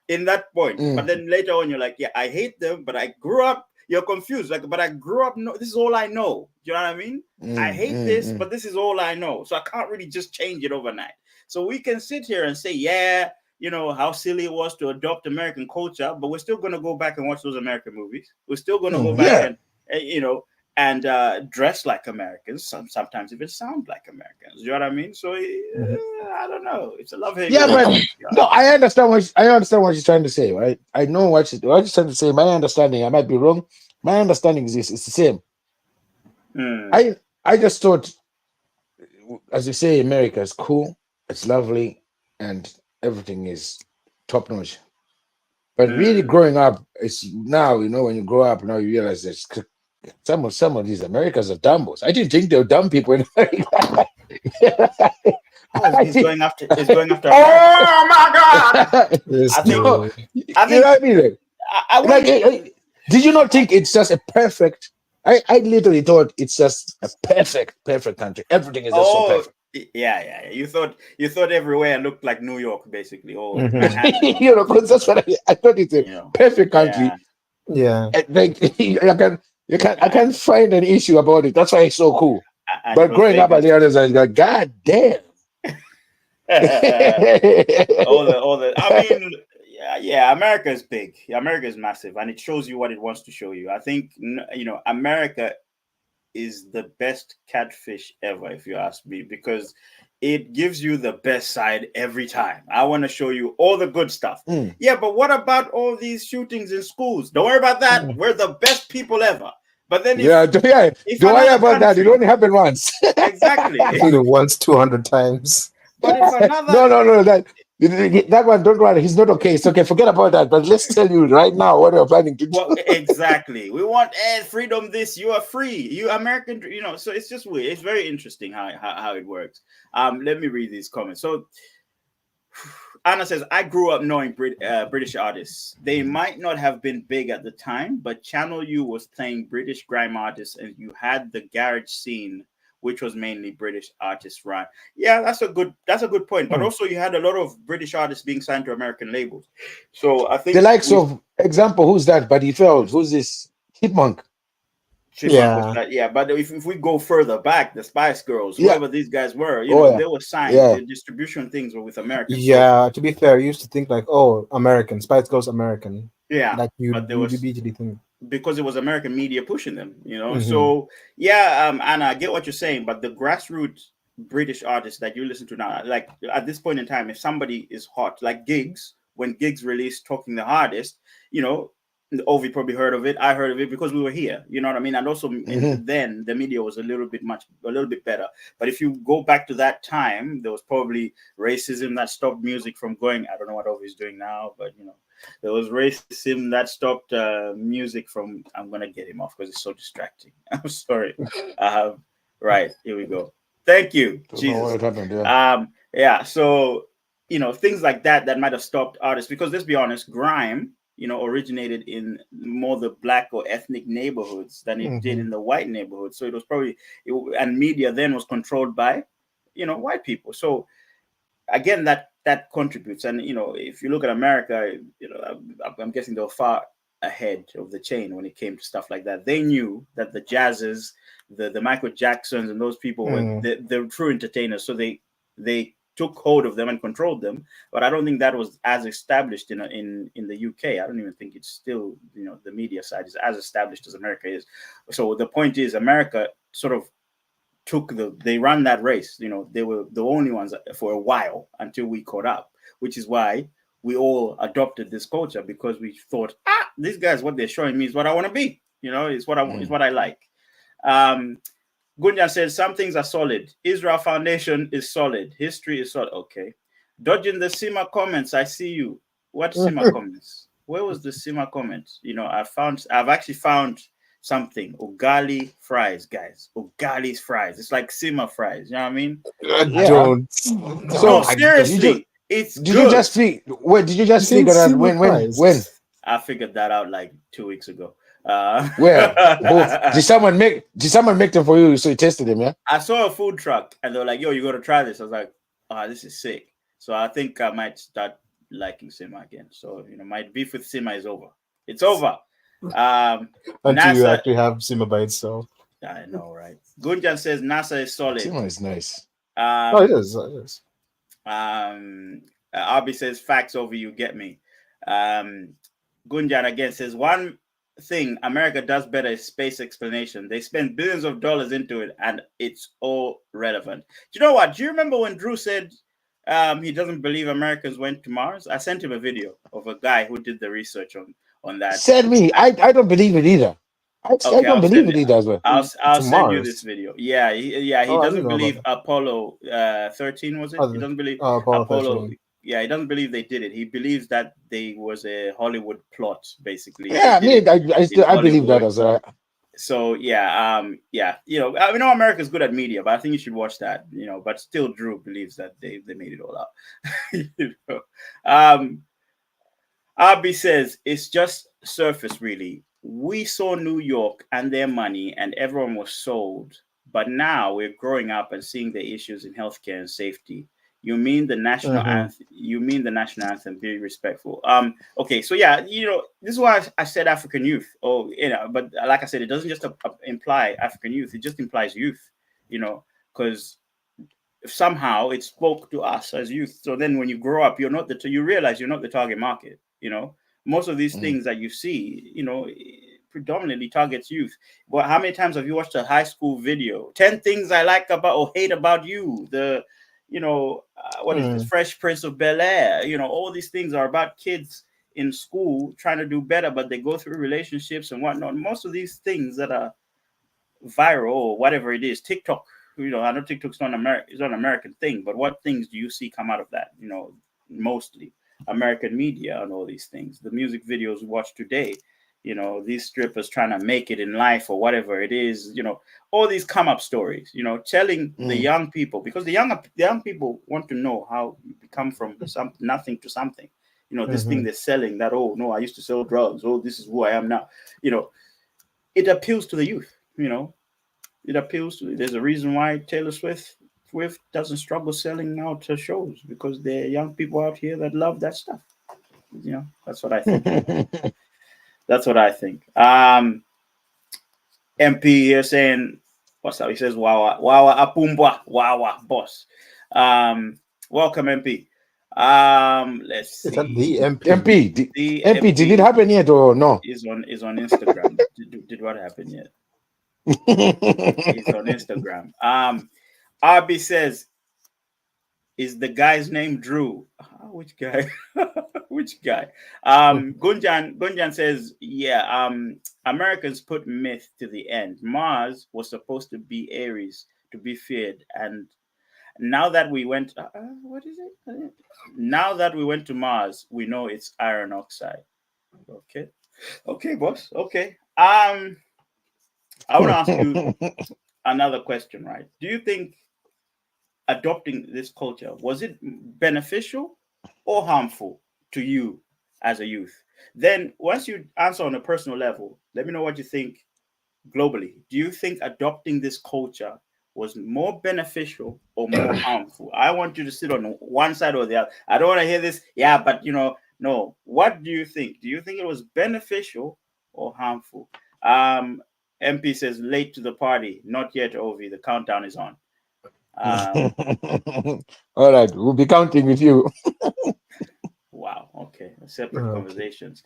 Speaker 2: In that point. But then later on, you're like, yeah, I hate them, but I grew up. You're confused. Like, but I grew up, this is all I know. Do you know what I mean? I hate this, but this is all I know. So I can't really just change it overnight. So we can sit here and say, yeah, you know, how silly it was to adopt American culture, but we're still going to go back and watch those American movies. We're still going to go back and, you know, and dress like Americans, sometimes even sound like Americans. You know what I mean? So I don't know. It's a love-hate.
Speaker 4: Yeah, but no, I understand what she's trying to say, right? I know what she's trying to say. My understanding, I might be wrong. My understanding is this: it's the same. I just thought, as you say, America is cool, it's lovely, and everything is top notch. But really, growing up, it's now, you know, when you grow up, now you realize there's some of these Americans are dumbos. I didn't think they were dumb people in America.
Speaker 2: He's going after.
Speaker 4: Oh my God! You know what I mean? Like, did you not think it's just a perfect? I literally thought it's just a perfect country. Everything is just so perfect.
Speaker 2: Yeah. You thought everywhere looked like New York, basically. Or
Speaker 4: you know, because that's what I thought. It's a perfect country.
Speaker 3: Yeah.
Speaker 4: Like I can't find an issue about it. That's why it's so cool. But growing up at the others, I was like, God damn.
Speaker 2: all the. I mean, yeah. America is big. America is massive, and it shows you what it wants to show you. I think, you know, America is the best catfish ever, if you ask me, because it gives you the best side every time. I want to show you all the good stuff. Yeah, but what about all these shootings in schools? Don't worry about that. We're the best people ever. But then
Speaker 4: don't worry about that. It only happened once.
Speaker 2: Exactly.
Speaker 3: Once 200 times.
Speaker 2: But if another
Speaker 4: no, that one, don't worry, he's not okay. It's okay, forget about that. But let's tell you right now what we're planning to do.
Speaker 2: Well, exactly. We want freedom. This, you are free. You American, you know. So it's just weird. It's very interesting how it works. Let me read these comments. So Anna says, I grew up knowing British artists. They might not have been big at the time, but Channel U was playing British grime artists, and you had the garage scene, which was mainly British artists run. Yeah, that's a good point. But also you had a lot of British artists being signed to American labels. So I think
Speaker 4: the likes of example, who's that? Buddy Feld, who's this? Chipmunk.
Speaker 2: Yeah, but if we go further back, the Spice Girls,
Speaker 4: Yeah.
Speaker 2: whoever these guys were, they were signed.
Speaker 4: Yeah.
Speaker 2: The distribution things were with Americans.
Speaker 3: Yeah, to be fair, I used to think like, oh, American, Spice Girls American.
Speaker 2: Yeah,
Speaker 3: Like
Speaker 2: but there
Speaker 3: you'd
Speaker 2: was
Speaker 3: immediately think.
Speaker 2: because it was American media pushing them,
Speaker 3: Mhm.
Speaker 2: So yeah, and I get what you're saying, but the grassroots British artists that you listen to now, like at this point in time, if somebody is hot, like Gigs, when Gigs released "Talking the Hardest," Ovi probably heard of it. I heard of it because we were here. You know what I mean? And also, then the media was a little bit better. But if you go back to that time, there was probably racism that stopped music from going. I don't know what Ovi's doing now, but there was racism that stopped music from. I'm gonna get him off because it's so distracting. I'm sorry. Right, here we go. Thank you, Jesus. Yeah. So things like that might have stopped artists because let's be honest, grime originated in more the black or ethnic neighborhoods than it did in the white neighborhoods. So it was probably and media then was controlled by white people. So again, that contributes. And if you look at America, I'm guessing they were far ahead of the chain when it came to stuff like that. They knew that the jazzes, the Michael Jacksons, and those people were the true entertainers. So they took hold of them and controlled them. But I don't think that was as established in the UK. I don't even think it's still the media side is as established as America is. So the point is, America sort of they ran that race. They were the only ones for a while until we caught up, which is why we all adopted this culture because we thought, these guys, what they're showing me is what I want to be. It's what I want, it's what I like. Gunjan says some things are solid. Israel foundation is solid. History is solid. Okay. Dodging the Sima comments. I see you. What Sima comments? Where was the Sima comments? I've actually found something. Ugali fries, guys. Ugali's fries. It's like Sima fries. You know what I mean?
Speaker 3: Don't.
Speaker 2: So seriously, it's good.
Speaker 4: Did you just figure out when?
Speaker 2: I figured that out like 2 weeks ago.
Speaker 4: Where? Did someone make them for you so you tested them? Yeah.
Speaker 2: I saw a food truck and they were like, "Yo, you got to try this." I was like, this is sick." So I think I might start liking Sima again. So my beef with Sima is over. It's over.
Speaker 3: Until you actually have Sima by itself.
Speaker 2: I know, right? Gunjan says NASA is solid.
Speaker 4: Sima is nice.
Speaker 3: It is. It is.
Speaker 2: Arby says facts over you. Get me. Gunjan again says one thing America does better is space exploration. They spend billions of dollars into it and it's all relevant. Do you know what? Do you remember when Drew said he doesn't believe Americans went to Mars? I sent him a video of a guy who did the research on that.
Speaker 4: Said me. I don't believe it either. I don't believe it either as well.
Speaker 2: I'll send you this video. Yeah, he doesn't believe Apollo 13, was it? He doesn't believe Apollo. Yeah, he doesn't believe they did it. He believes that they was a Hollywood plot, basically.
Speaker 4: Yeah, I believe that as well.
Speaker 2: So yeah, I know America's good at media, but I think you should watch that. But still, Drew believes that they made it all out. Arby says it's just surface, really. We saw New York and their money, and everyone was sold. But now we're growing up and seeing the issues in healthcare and safety. You mean the national anthem? You mean the national anthem? Be respectful. Okay, so yeah, this is why I said African youth. But like I said, it doesn't just imply African youth. It just implies youth. Because somehow it spoke to us as youth. So then, when you grow up, you realize you're not the target market. Most of these things that you see, predominantly targets youth. But how many times have you watched a high school video? 10 things I like about or hate about you. What is this? Fresh Prince of Bel-Air. All these things are about kids in school trying to do better, but they go through relationships and whatnot. Most of these things that are viral or whatever it is, TikTok. I know TikTok's not an American thing, but what things do you see come out of that? Mostly American media and all these things. The music videos we watch today, these strippers trying to make it in life or whatever it is, all these come up stories, telling the young people, because the young people want to know how you become from nothing to something. This thing they're selling that, oh no, I used to sell drugs. Oh, this is who I am now. It appeals to the youth, it appeals to, there's a reason why Taylor Swift doesn't struggle selling out her shows, because there are young people out here that love that stuff. That's what I think. That's what I think. MP here saying, what's up? He says, Wawa, Wawa, Apumbwa, Wawa, boss. Welcome, MP. Let's
Speaker 3: Is that
Speaker 2: see.
Speaker 3: the MP?
Speaker 2: The
Speaker 4: MP, did it happen yet or no?
Speaker 2: is on Instagram. did what happen yet? He's on Instagram. RB says, is the guy's name Drew? Which guy? Which guy? Gunjan says, yeah, Americans put myth to the end. Mars was supposed to be Aries, to be feared, and now that we went what is it? Now that we went to Mars, we know it's iron oxide. Okay. Okay, boss. Okay. I want to ask you another question, right? Do you think adopting this culture, was it beneficial or harmful to you as a youth? Then once you answer on a personal level, let me know what you think globally. Do you think adopting this culture was more beneficial or more harmful? I want you to sit on one side or the other. I don't want to hear this, yeah, but no. What do you think? Do you think it was beneficial or harmful? MP says late to the party, not yet, Ovi. The countdown is on.
Speaker 4: All right, we'll be counting with you.
Speaker 2: Wow. Okay. Separate conversations.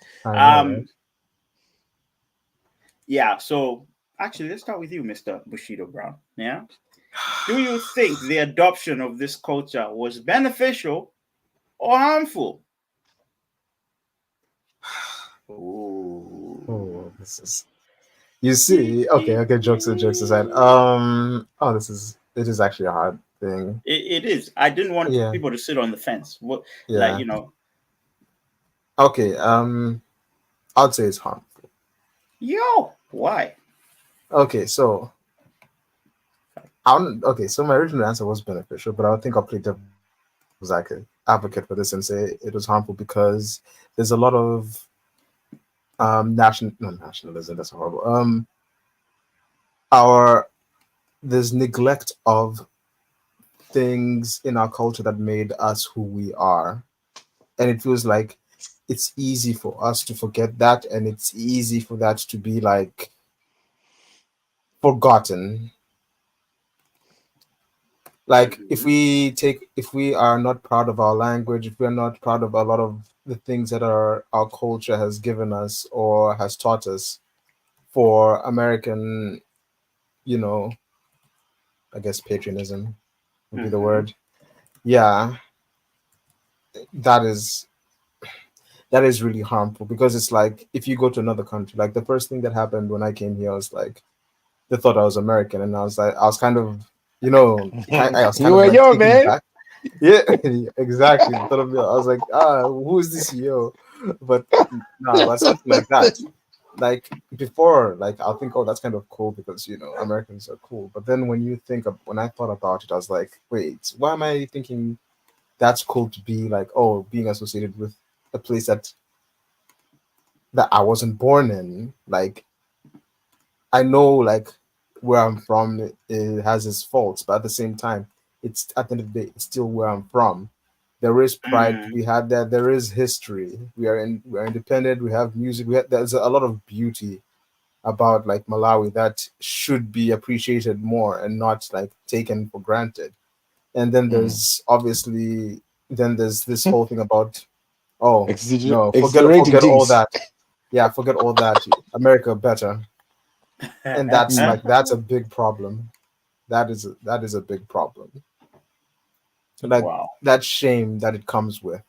Speaker 2: Yeah. So actually, let's start with you, Mr. Bushido Brown. Yeah. Do you think the adoption of this culture was beneficial or harmful?
Speaker 3: Oh, this is. You see, okay. Jokes aside. It is actually a hard thing.
Speaker 2: It is. I didn't want people to sit on the fence. What,
Speaker 3: Okay. I'd say it's harmful.
Speaker 2: Yo, why?
Speaker 3: Okay, so so my original answer was beneficial, but I think I'll play devil's advocate for this and say it was harmful because there's a lot of nationalism. That's horrible. There's neglect of things in our culture that made us who we are, and it feels like it's easy for us to forget that, and it's easy for that to be like forgotten. Like if we are not proud of our language, if we're not proud of a lot of the things that our culture has given us or has taught us for American, I guess patriotism would be the word. Yeah, that is really harmful because it's like if you go to another country, like the first thing that happened when I came here was like they thought I was American, and I was kind of, I was kind
Speaker 4: you were
Speaker 3: like
Speaker 4: yo, man.
Speaker 3: back. Yeah, exactly. I was like, who is this yo? But no, but something like that. Like before, like I'll think, oh, that's kind of cool because Americans are cool. But then when I thought about it, I was like, wait, why am I thinking that's cool to be like, oh, being associated with a place that I wasn't born in? Like, I know like where I'm from, it has its faults, but at the same time, it's at the end of the day, it's still where I'm from. There is pride. We had that. There is history. We're independent. We have music. There's a lot of beauty about like Malawi that should be appreciated more and not like taken for granted. And then there's obviously this whole thing about forget all that. Yeah, forget all that. America better. And that's a big problem. That is a big problem. Like that shame that it comes with.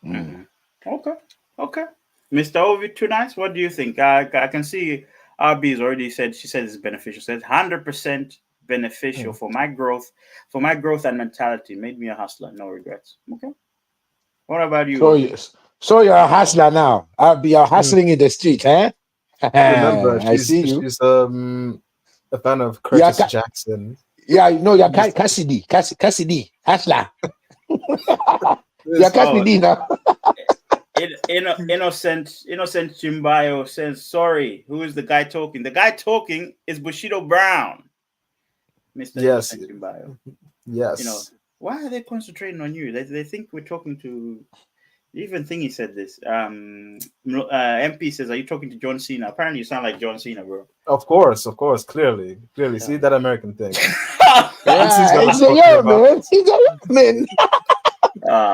Speaker 2: Okay. Mr. Ovi, what do you think? I can see RB has already said, she said it's beneficial. Says 100% beneficial for my growth and mentality. Made me a hustler, no regrets. Okay. What about you?
Speaker 4: So you're a hustler now. You're hustling in the street, eh?
Speaker 3: Remember, she's a fan of Curtis Jackson.
Speaker 4: Yeah, no, you're Cassidy, hustler. You're Cassidy now.
Speaker 2: Innocent Chimbayo says, sorry, who is the guy talking? The guy talking is Bushido Brown. Mr. Innocent Chimbayo.
Speaker 3: Yes.
Speaker 2: Why are they concentrating on you? They think we're talking to Even Thingy said this. MP says, "Are you talking to John Cena?" Apparently, you sound like John Cena, bro.
Speaker 3: Of course, clearly. See that American thing. This is
Speaker 4: Yeah,
Speaker 3: what I'm
Speaker 4: it's a
Speaker 3: talking
Speaker 4: yo,
Speaker 3: about.
Speaker 4: man. He's a yo, man.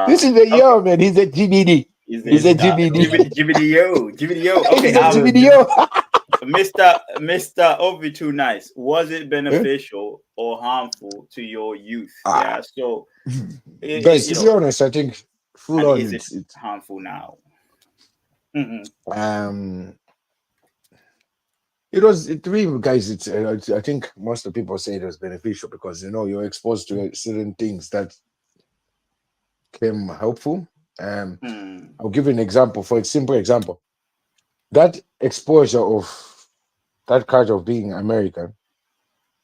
Speaker 4: This is a
Speaker 2: Okay.
Speaker 4: yo, man. He's a GBD. He's a GBD.
Speaker 2: GBD yo. Okay,
Speaker 4: He's a GBD yo.
Speaker 2: Mr. Ovi Too Nice. Was it beneficial or harmful to your youth? Yeah. So,
Speaker 4: Guys, to be honest, I think full
Speaker 2: and
Speaker 4: on
Speaker 2: is it
Speaker 4: it's
Speaker 2: harmful now?
Speaker 4: um it really, guys, I think most of the people say it was beneficial because you're exposed to certain things that came helpful. I'll give you an example. For a simple example, that exposure of that culture of being American,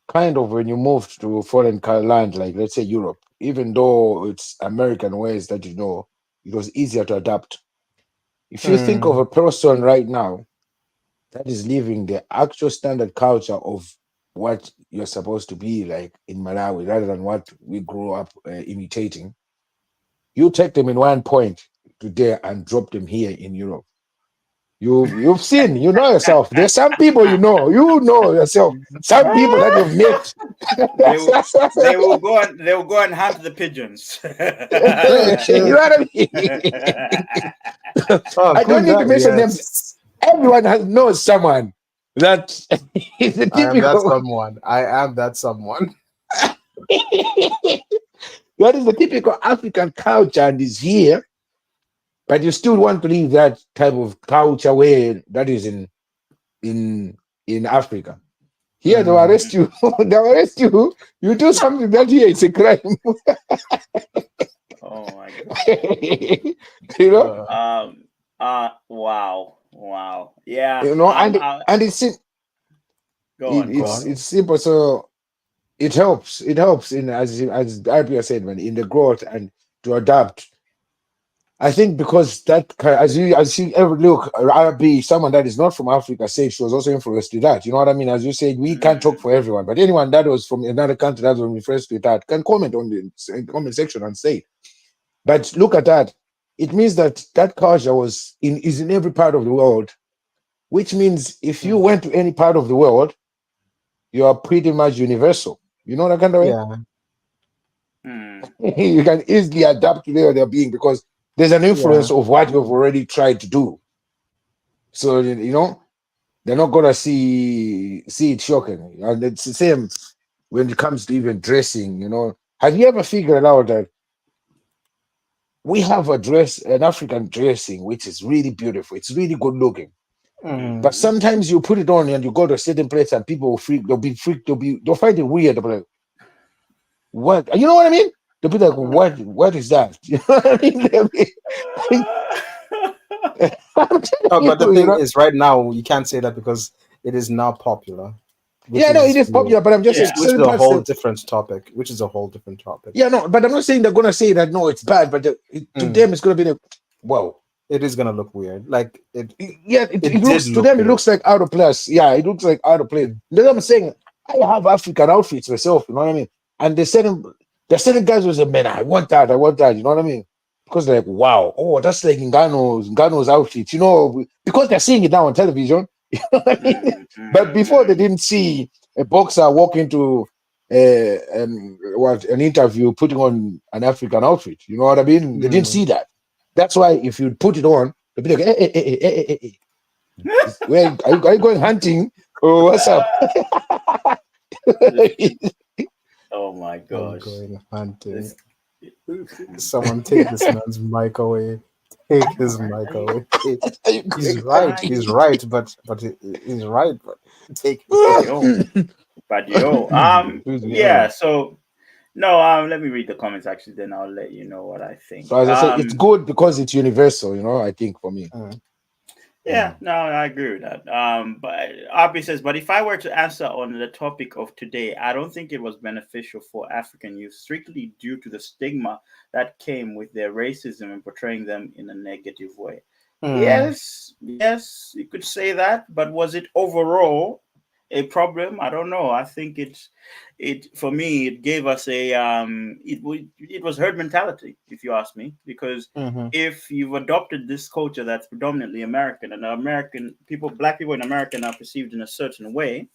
Speaker 4: kind of when you moved to foreign land, like let's say Europe, even though it's American ways that it was easier to adapt. If you think of a person right now that is living the actual standard culture of what you're supposed to be like in Malawi, rather than what we grew up imitating, you take them in one point to there and drop them here in Europe. You've seen, yourself. There's some people you know yourself. Some people that you've met.
Speaker 2: They will go and hunt the pigeons.
Speaker 4: You know what I mean? I don't need to mention names. Everyone knows someone that is a
Speaker 3: I am that
Speaker 4: typical.
Speaker 3: someone. I am that someone.
Speaker 4: That is the typical African culture and is here, but you still want to live that type of culture where that is in Africa. Here they'll arrest you. They'll arrest you. You do something that here it's a crime.
Speaker 2: Oh my god. Wow. Yeah.
Speaker 4: And it's it's simple. So it helps. It helps in as RPA said, man, in the growth and to adapt. I think because that, as you ever look, RB, someone that is not from Africa, said she was also influenced to that. You know what I mean? As you said, we can't talk for everyone, but anyone that was from another country that was refers to that can comment on the comment section and say it. But look at that. It means that culture is in every part of the world, which means if you went to any part of the world, you are pretty much universal. You know that kind of way?
Speaker 3: Yeah.
Speaker 4: You can easily adapt to their being because there's an influence of what you've already tried to do. So, they're not going to see it shocking. And it's the same when it comes to even dressing, Have you ever figured out that we have an African dressing, which is really beautiful. It's really good looking. But sometimes you put it on and you go to a certain place and people will freak. They'll be freaked. They'll find it weird. They'll be like, what? You know what I mean? They'll be like, what is that? You know what I mean?
Speaker 3: But the thing is, right now, you can't say that because it is now popular.
Speaker 4: It is popular, but I'm just saying,
Speaker 3: which is a whole different topic. Yeah, no,
Speaker 4: but I'm not saying they're gonna say that no, it's bad, but to them it's gonna be like, wow,
Speaker 3: it is gonna look weird. Like it
Speaker 4: looks to them, it looks like out of place. Yeah, it looks like out of place. That's what I'm saying. I have African outfits myself, you know what I mean? And they're certain guys who say, man, I want that, you know what I mean? Because they're like, wow, that's like Ngano's outfit, because they're seeing it now on television. You know what I mean? But before they didn't see a boxer walk into an interview putting on an African outfit. You know what I mean? They didn't see that. That's why if you put it on, they'll be like, hey. Where are you going hunting? Oh, what's up?
Speaker 2: Oh my gosh.
Speaker 3: Going hunting. Someone take this man's mic away. Take his mic away. He's right. He's right, but he's right. But take.
Speaker 2: But yeah. So no. Let me read the comments. Actually, then I'll let you know what I think.
Speaker 4: So as I said, it's good because it's universal. I think for me.
Speaker 2: Yeah, no, I agree with that. But RB says, but if I were to answer on the topic of today, I don't think it was beneficial for African youth, strictly due to the stigma that came with their racism and portraying them in a negative way. Yes, you could say that. But was it overall a problem? I don't know. I think it for me it gave us a it was herd mentality, if you ask me, because
Speaker 3: Mhm.
Speaker 2: if you've adopted this culture that's predominantly American, and American people, black people in America are perceived in a certain way,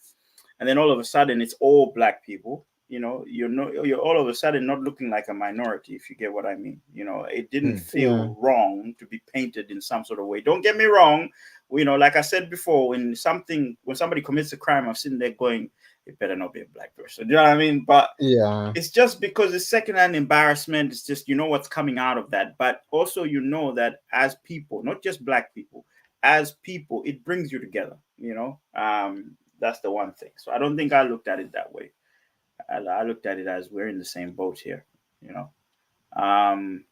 Speaker 2: and then all of a sudden it's all black people, you're all of a sudden not looking like a minority, if you get what I mean. It didn't
Speaker 4: Mm.
Speaker 2: feel wrong to be painted in some sort of way. Don't get me wrong. Like I said before, when somebody commits a crime, I'm sitting there going, it better not be a black person. You know what I mean? But
Speaker 3: Yeah.
Speaker 2: it's just because it's secondhand embarrassment. It's just, what's coming out of that. But also, that as people, not just black people, as people, it brings you together. That's the one thing. So I don't think I looked at it that way. I looked at it as we're in the same boat here, you know,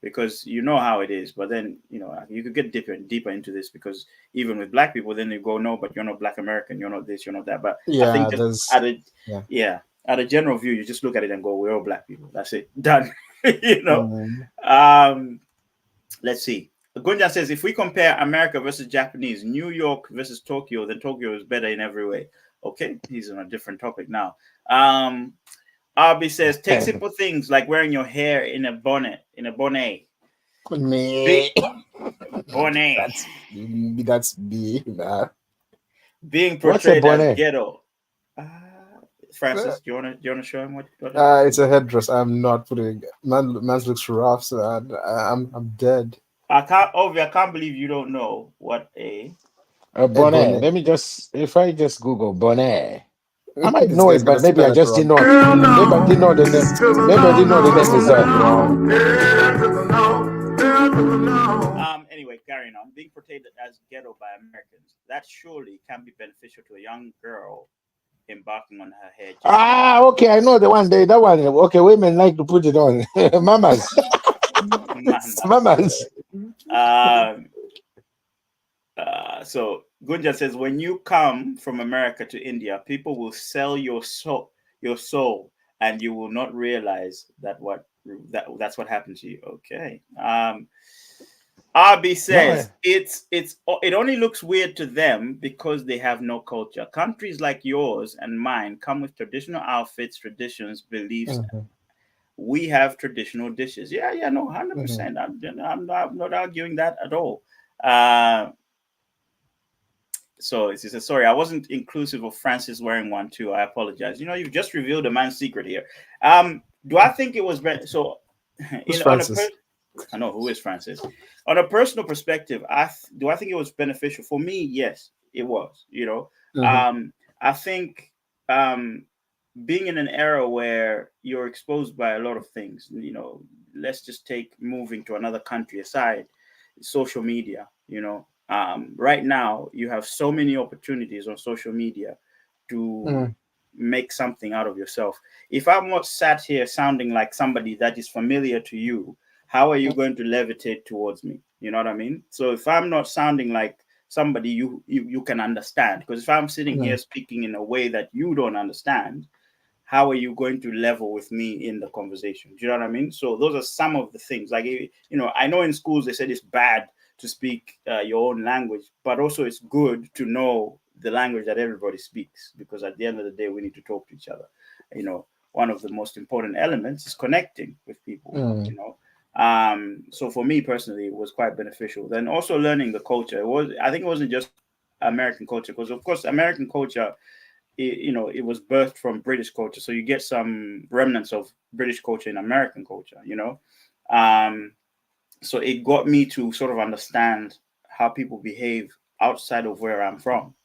Speaker 2: because you know how it is. But then, you could get deeper into this, because even with black people, then they go, no, but you're not Black American, you're not this, you're not that. But I
Speaker 3: Yeah,
Speaker 2: think just
Speaker 3: there's yeah.
Speaker 2: at a general view, you just look at it and go, we're all black people. That's it, done. you know.
Speaker 3: Mhm.
Speaker 2: Let's see. Gunja says, if we compare America versus Japanese, New York versus Tokyo, then Tokyo is better in every way. Okay, he's on a different topic now. Arby says, take simple things like wearing your hair in a bonnet.
Speaker 3: Me.
Speaker 2: Bonnet.
Speaker 3: That's me, man.
Speaker 2: Being
Speaker 4: What's a
Speaker 2: portrayed as
Speaker 4: bonnet?
Speaker 2: ghetto. Francis, do you wanna show him what
Speaker 3: It's a headdress. I'm not putting. Man's looks rough, so I'm dead.
Speaker 2: I can't believe you don't know what a
Speaker 4: A
Speaker 3: A
Speaker 4: bonnet.
Speaker 3: bonnet.
Speaker 4: Let me just, if I just Google bonnet, I might
Speaker 3: This
Speaker 4: know
Speaker 3: guy's
Speaker 4: it,
Speaker 3: gonna
Speaker 4: but maybe I
Speaker 3: spell it
Speaker 4: just didn't
Speaker 3: wrong.
Speaker 4: know. Maybe I didn't know the name. Maybe I didn't know the name is wrong.
Speaker 2: Anyway, carrying on. Being portrayed as ghetto by Americans, that surely can be beneficial to a young girl embarking on her hairdressing.
Speaker 4: Ah, okay, I know the one day. That one. Okay, women like to put it on. Mamas, mamas.
Speaker 2: Um, so Gunja says, when you come from America to India, people will sell your soul, and you will not realize that's what happened to you. Okay. RB
Speaker 4: No,
Speaker 2: says it only looks weird to them because they have no culture. Countries like yours and mine come with traditional outfits, traditions, beliefs.
Speaker 3: Mhm,
Speaker 2: We have traditional dishes. Yeah, no,
Speaker 3: mhm.
Speaker 2: 100%. I'm not arguing that at all. Uh, so it says, sorry, I wasn't inclusive of Francis wearing one too. I apologize. You've just revealed a man's secret here. Do I think it was so?
Speaker 3: Who's
Speaker 2: On a
Speaker 3: Francis?
Speaker 2: I know who is Francis. On a personal perspective, I think it was beneficial for me. Yes, it was.
Speaker 3: Mhm,
Speaker 2: I think being in an era where you're exposed by a lot of things. Let's just take moving to another country aside, social media. Right now you have so many opportunities on social media to
Speaker 3: mhm,
Speaker 2: make something out of yourself. If I'm not sat here sounding like somebody that is familiar to you, how are you going to levitate towards me? You know what I mean? So if I'm not sounding like somebody you can understand, because if I'm sitting here
Speaker 3: mhm,
Speaker 2: speaking in a way that you don't understand, how are you going to level with me in the conversation? Do you know what I mean? So those are some of the things. Like, I know in schools they said it's bad to speak your own language, but also it's good to know the language that everybody speaks, because at the end of the day, we need to talk to each other. One of the most important elements is connecting with people.
Speaker 3: mhm.
Speaker 2: So for me personally, it was quite beneficial. Then also learning the culture. I think it wasn't just American culture, because of course American culture, it was birthed from British culture, so you get some remnants of British culture in American culture. Um, so it got me to sort of understand how people behave outside of where I'm from.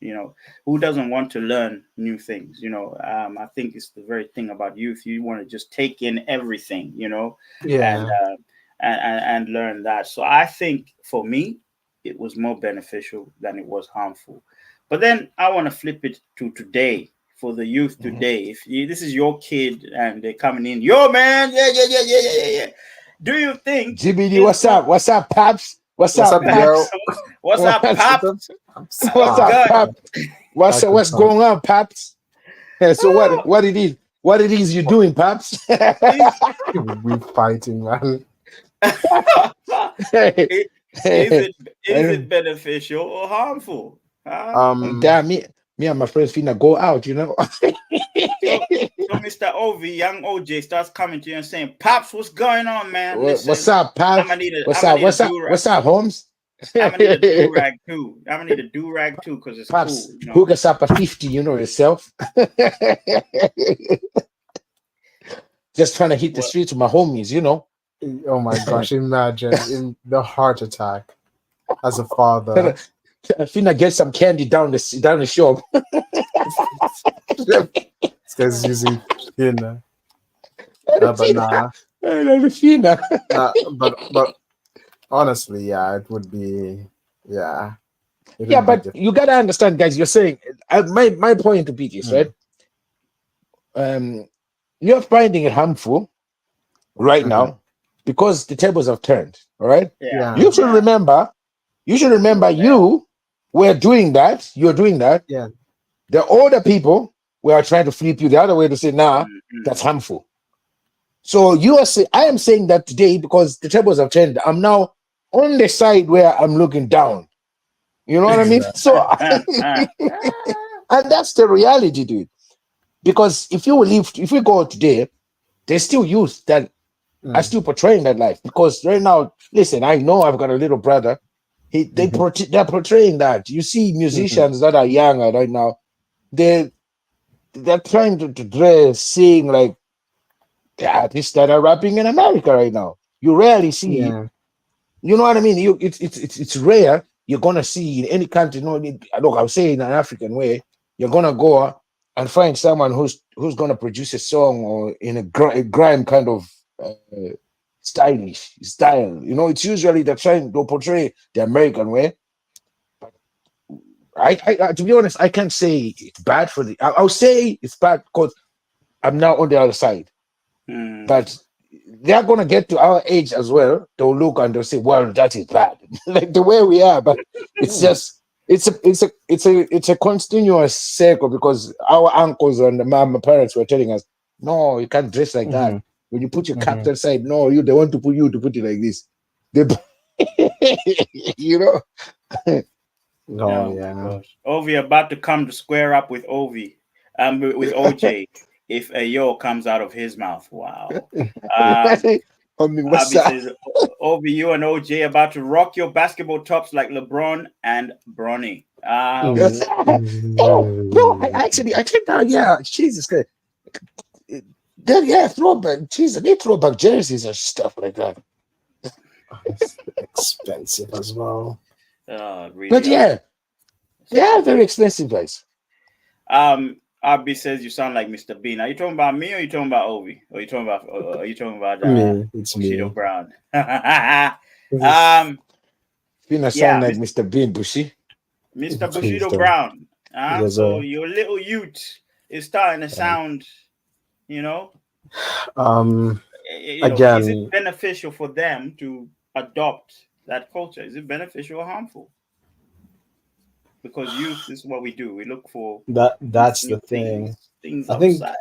Speaker 2: Who doesn't want to learn new things? I think it's the very thing about youth. You want to just take in everything, and
Speaker 3: Yeah.
Speaker 2: and learn that. So I think for me, it was more beneficial than it was harmful. But then I want to flip it to today, for the youth
Speaker 4: Mhm.
Speaker 2: today. If this is your kid and they're coming in, yo man, yeah. Do you think
Speaker 4: GBD,
Speaker 2: it's
Speaker 4: what's
Speaker 2: good?
Speaker 4: up? What's up, Paps? What's
Speaker 3: What's
Speaker 4: up,
Speaker 3: up, yo?
Speaker 4: Paps?
Speaker 2: What's up,
Speaker 4: What's,
Speaker 2: Pop?
Speaker 3: What's up?
Speaker 2: What's
Speaker 4: what's
Speaker 3: Ah,
Speaker 4: up,
Speaker 2: good?
Speaker 4: Pap?
Speaker 3: I could
Speaker 4: What's
Speaker 3: talk.
Speaker 4: going on, Paps? So
Speaker 2: Oh,
Speaker 4: what it is you doing, Paps?
Speaker 2: is,
Speaker 3: We fighting, man.
Speaker 4: Hey,
Speaker 2: is
Speaker 4: hey,
Speaker 2: it is it beneficial or harmful? Huh?
Speaker 3: Um,
Speaker 4: damn me. Me and my friends finna go out, you know.
Speaker 2: So Mr. Ovi, young OJ starts coming to you and saying, "Pops, what's going on, man? Listen,
Speaker 4: What's up,
Speaker 2: I'm
Speaker 4: pal?
Speaker 2: gonna need a,
Speaker 4: What's
Speaker 2: I'm gonna
Speaker 4: up?
Speaker 2: need a
Speaker 4: What's up?
Speaker 2: do-rag.
Speaker 4: What's up, Holmes?
Speaker 2: I'm gonna need a do-rag too. I'm gonna need a do-rag too because it's
Speaker 4: Pops,
Speaker 2: cool, you know."
Speaker 4: hook us up at 50, you know yourself. Just trying to hit the
Speaker 2: Well,
Speaker 4: streets with my homies, you know.
Speaker 3: Oh my gosh, imagine in the heart attack as a father.
Speaker 4: I finna get some candy down the shop.
Speaker 3: This guy's using but nah, but honestly, yeah, it would be, yeah, it
Speaker 4: Yeah,
Speaker 3: would be
Speaker 4: but
Speaker 3: different.
Speaker 4: you gotta understand, guys. You're saying my point to be this, right? You're finding it harmful right now because the tables have turned. All right.
Speaker 2: yeah,
Speaker 4: You should remember. You were doing that. You're doing that.
Speaker 3: Yeah.
Speaker 4: The older people were trying to flip you the other way to say, nah, that's harmful. So you are saying, I am saying that today because the tables have turned. I'm now on the side where I'm looking down. You know what I mean? So, and that's the reality, dude. Because if we go today, there's still youth that are still portraying that life. Because right now, listen, I know I've got a little brother. They're portraying that. You see musicians that are younger right now, they're trying to dress, sing like the artists that are rapping in America right now. You rarely see it. You know what I mean? It's rare. You're gonna see in any country. No, look, I'll say in an African way, you're gonna go and find someone who's gonna produce a song or in a grime kind of stylish style. You know, it's usually they're trying to portray the American way. I to be honest, I can't say it's bad for the. I'll say it's bad because I'm now on the other side. But they're gonna get to our age as well. They'll look and they'll say, "Well, that is bad," like the way we are. But it's just it's a continuous circle because our uncles and my parents were telling us, "No, you can't dress like that. When you put your cap to the side, no, they want to put you to put it like this." You know.
Speaker 3: Oh yeah.
Speaker 2: Ovi about to come to square up with Ovi, with OJ if a yo comes out of his mouth. Wow.
Speaker 4: I mean, what's that?
Speaker 2: Says, Ovi, you and OJ about to rock your basketball tops like LeBron and Bronny.
Speaker 4: Oh, bro, I think that, yeah, Jesus Christ. Yeah, throwback, Jesus, they throwback jerseys and stuff like that.
Speaker 3: It's expensive as well.
Speaker 2: Really
Speaker 4: but yeah, they are very expensive, guys.
Speaker 2: Abby says you sound like Mr. Bean. Are you talking about me or are you talking about Ovi? Or are you talking about
Speaker 3: me? It's
Speaker 2: Bushido
Speaker 3: me.
Speaker 2: Brown.
Speaker 4: You sound like Mr. Bean, Bushy.
Speaker 2: Mr. Bushido Brown.
Speaker 3: Yes,
Speaker 2: so your little youth is starting to sound, you know.
Speaker 3: Again,
Speaker 2: is it beneficial for them to adopt that culture? Is it beneficial or harmful? Because youth is what we do. We look for
Speaker 3: that's the thing.
Speaker 2: Things
Speaker 3: I
Speaker 2: outside.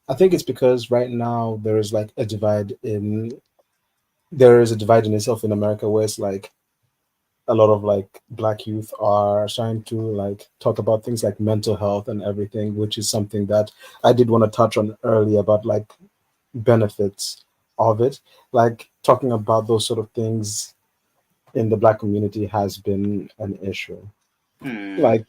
Speaker 3: I think it's because right now there is like a divide in itself in America where it's like a lot of like Black youth are trying to like talk about things like mental health and everything, which is something that I did want to touch on earlier about like benefits of it. Like talking about those sort of things in the Black community has been an issue. Like,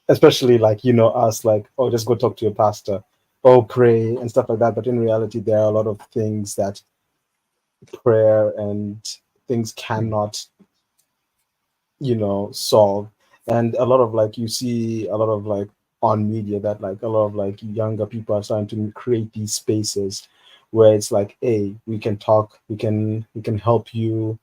Speaker 3: especially like, us like, oh, just go talk to your pastor, oh, pray and stuff like that. But in reality, there are a lot of things that prayer and things cannot solve. And a lot of like you see a lot of like on media that like a lot of like younger people are starting to create these spaces where it's like, hey, we can talk, we can help you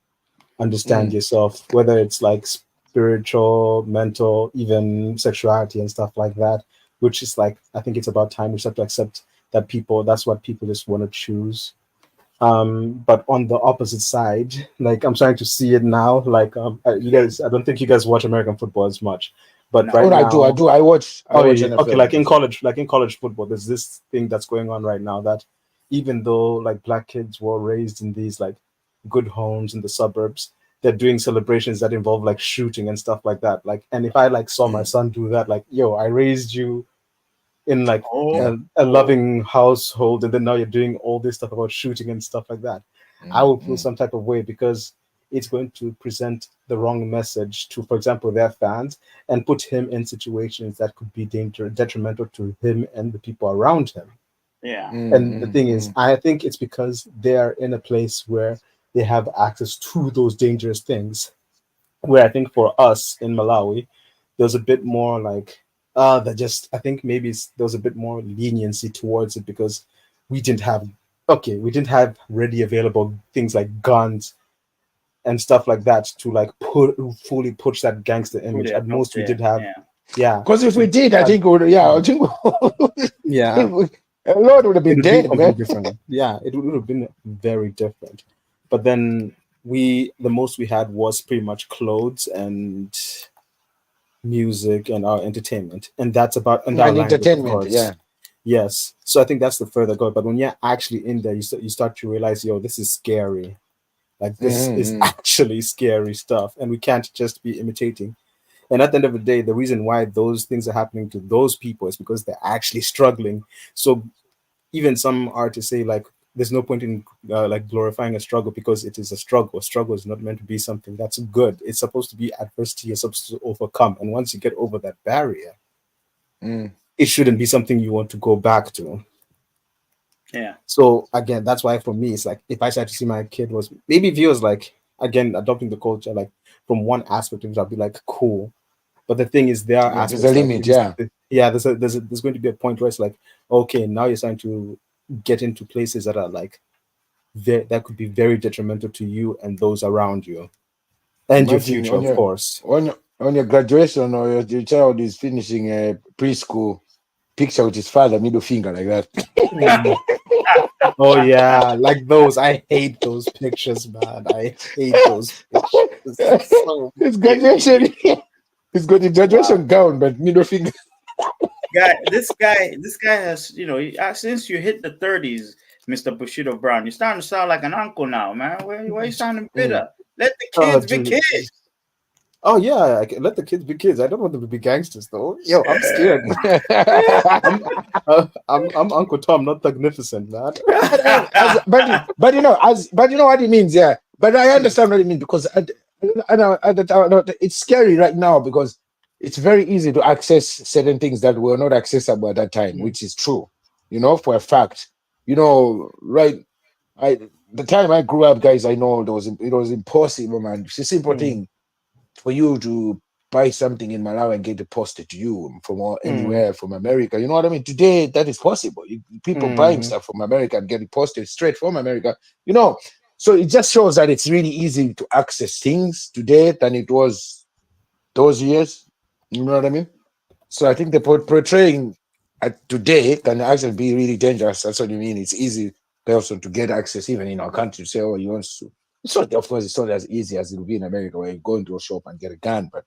Speaker 3: understand yourself, whether it's like spiritual, mental, even sexuality and stuff like that, which is like, I think it's about time we start to accept that that's what people just want to choose. But on the opposite side, like I'm starting to see it now. Like you guys, I don't think you guys watch American football as much, but right now
Speaker 4: I do. I watch. NFL.
Speaker 3: Okay, like in college football, there's this thing that's going on right now that even though like Black kids were raised in these like good homes in the suburbs, they're doing celebrations that involve like shooting and stuff like that. Like, and if I like saw my son do that, like, yo, I raised you in like
Speaker 2: Oh,
Speaker 3: a loving household, and then now you're doing all this stuff about shooting and stuff like that. I will feel some type of way because it's going to present the wrong message to, for example, their fans, and put him in situations that could be detrimental to him and the people around him.
Speaker 2: yeah.
Speaker 3: And the thing is, I think it's because they're in a place where they have access to those dangerous things. Where I think for us in Malawi, there's a bit more like, that just, I think maybe there was a bit more leniency towards it because we didn't have ready available things like guns and stuff like that to like fully push that gangster image. At most, we did have,
Speaker 4: Because if we did, I think we would, I think a lot would have been dead, man.
Speaker 3: Different. Yeah, it would have been very different. But then the most we had was pretty much clothes and music and our entertainment, and that's about and our language,
Speaker 4: entertainment. Yeah.
Speaker 3: Yes. So I think that's the further goal. But when you're actually in there, you start to realize, yo, this is scary. Like this is actually scary stuff, and we can't just be imitating. And at the end of the day, the reason why those things are happening to those people is because they're actually struggling. So even some artists say like, there's no point in like glorifying a struggle because it is a struggle. A struggle is not meant to be something that's good. It's supposed to be adversity. You're supposed to overcome. And once you get over that barrier, it shouldn't be something you want to go back to.
Speaker 2: Yeah.
Speaker 3: So again, that's why for me, it's like if I start to see my kid was maybe if he was like, again, adopting the culture, like from one aspect of it, I'll be like, cool. But the thing is, there are aspects.
Speaker 4: There's a limit,
Speaker 3: there's going to be a point where it's like, okay, now you're starting to get into places that are like that could be very detrimental to you and those around you and your future, of course.
Speaker 4: On your graduation, or your child is finishing a preschool, picture with his father, middle finger like that.
Speaker 3: Oh yeah, like those. I hate those pictures, man. I hate those pictures.
Speaker 4: His graduation, he's got a graduation gown, but middle finger.
Speaker 2: This guy has, since you hit the 30s, Mr. Bushido Brown, you're starting to sound like an uncle now, man. Why are you sounding bitter? Let the kids be kids.
Speaker 3: Oh yeah, let the kids be kids. I don't want them to be gangsters though. Yo, I'm scared. I'm Uncle Tom, not Magnificent, man.
Speaker 4: but you know what it means, yeah. But I understand what it means because it's scary right now because it's very easy to access certain things that were not accessible at that time, which is true, for a fact. The time I grew up, guys, I know it was impossible, man. It's a simple thing for you to buy something in Malawi and get it posted to you from anywhere from America. You know what I mean? Today, that is possible. People buying stuff from America and get it posted straight from America. So it just shows that it's really easy to access things today than it was those years. You know what I mean? So I think the portraying today can actually be really dangerous. That's what you mean. It's easy person to get access even in our country. Say, oh, you want to. Of course, it's not as easy as it would be in America where you go into a shop and get a gun. But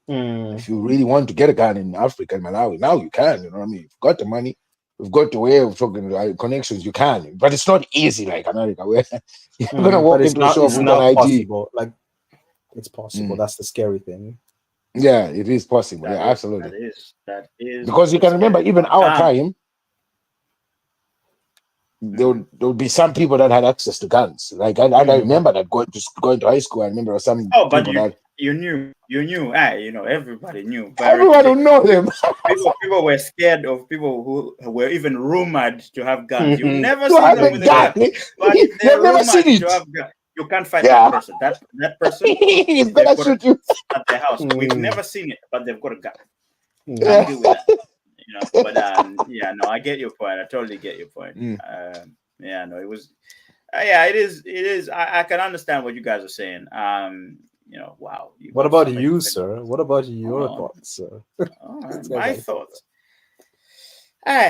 Speaker 4: if you really want to get a gun in Africa and Malawi, now you can. You know what I mean? You've got the money. We've got the way of talking connections. You can. But it's not easy like America where you're going to walk into a shop with an ID.
Speaker 3: Possible. Like, it's possible. That's the scary thing.
Speaker 4: Yeah, it is possible. Absolutely.
Speaker 2: That is
Speaker 4: because you can remember even our time, there would be some people that had access to guns. Like I remember that going to high school. I remember some people
Speaker 2: you knew, everybody knew.
Speaker 4: Everyone would know them.
Speaker 2: people were scared of people who were even rumored to have guns. You never see them with a gun. But if they're rumored to have guns, you can't fight that person. That person
Speaker 4: is gonna shoot you
Speaker 2: at their house. We've never seen it, but they've got a gun. Can't deal with that. But I get your point. I totally get your point. It was. It is. I can understand what you guys are saying. Wow.
Speaker 3: What about you, sir? What about your thoughts, sir?
Speaker 2: My thoughts.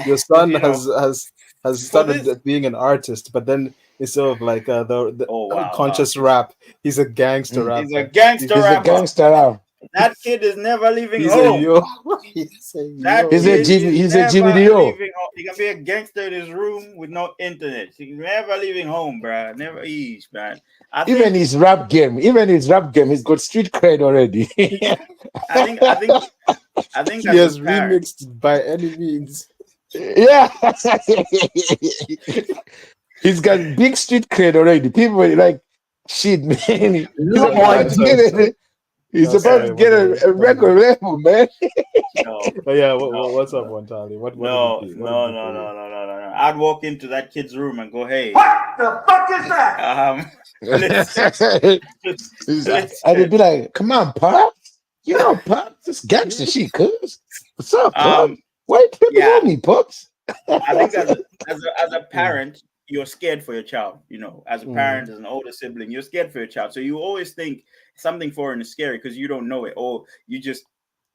Speaker 3: Your son has started being an artist, but then instead of like the conscious rap, he's a gangster rapper.
Speaker 2: He's a gangster rapper. That kid is never leaving
Speaker 3: He's
Speaker 2: home.
Speaker 3: a yo. He's a
Speaker 2: That
Speaker 3: yo.
Speaker 4: He's a
Speaker 2: kid
Speaker 4: Jimmy.
Speaker 2: is
Speaker 4: He's a
Speaker 2: never
Speaker 4: Jimmy Dio.
Speaker 2: leaving home. He can be a gangster in his room with no internet. He's never leaving home, bruh. Never ease, man. I
Speaker 4: Even
Speaker 2: think,
Speaker 4: his rap game, he's got street cred already.
Speaker 2: I think, I think, I think
Speaker 3: He
Speaker 2: as a
Speaker 3: has
Speaker 2: parent,
Speaker 3: remixed by any means.
Speaker 4: Yeah. He's got big street cred already. People are like, shit, man. He's
Speaker 3: Sorry,
Speaker 4: about to
Speaker 3: sorry,
Speaker 4: get
Speaker 3: sorry.
Speaker 4: it. He's
Speaker 3: No,
Speaker 4: about to
Speaker 3: sorry,
Speaker 4: get
Speaker 3: Wandali.
Speaker 4: a record label, man.
Speaker 2: no,
Speaker 3: Oh yeah,
Speaker 2: no,
Speaker 3: what's up,
Speaker 2: no,
Speaker 3: Wantali? What would
Speaker 2: no,
Speaker 3: it be? What would
Speaker 2: no,
Speaker 3: it be
Speaker 2: no,
Speaker 3: for you?
Speaker 2: no, no, no, no, no. I'd walk into that kid's room and go, "Hey,
Speaker 5: What the fuck is that?
Speaker 2: listen,
Speaker 4: I'd
Speaker 2: listen,
Speaker 4: be like, come on, Pop. You know, Pop, this gangster shit, cuz. What's up, Pop? Why you tripping
Speaker 2: yeah."
Speaker 4: on me, Pops?
Speaker 2: I think as a parent, you're scared for your child. You know, as a parent, as an older sibling, you're scared for your child. So you always think something foreign is scary because you don't know it, or you just,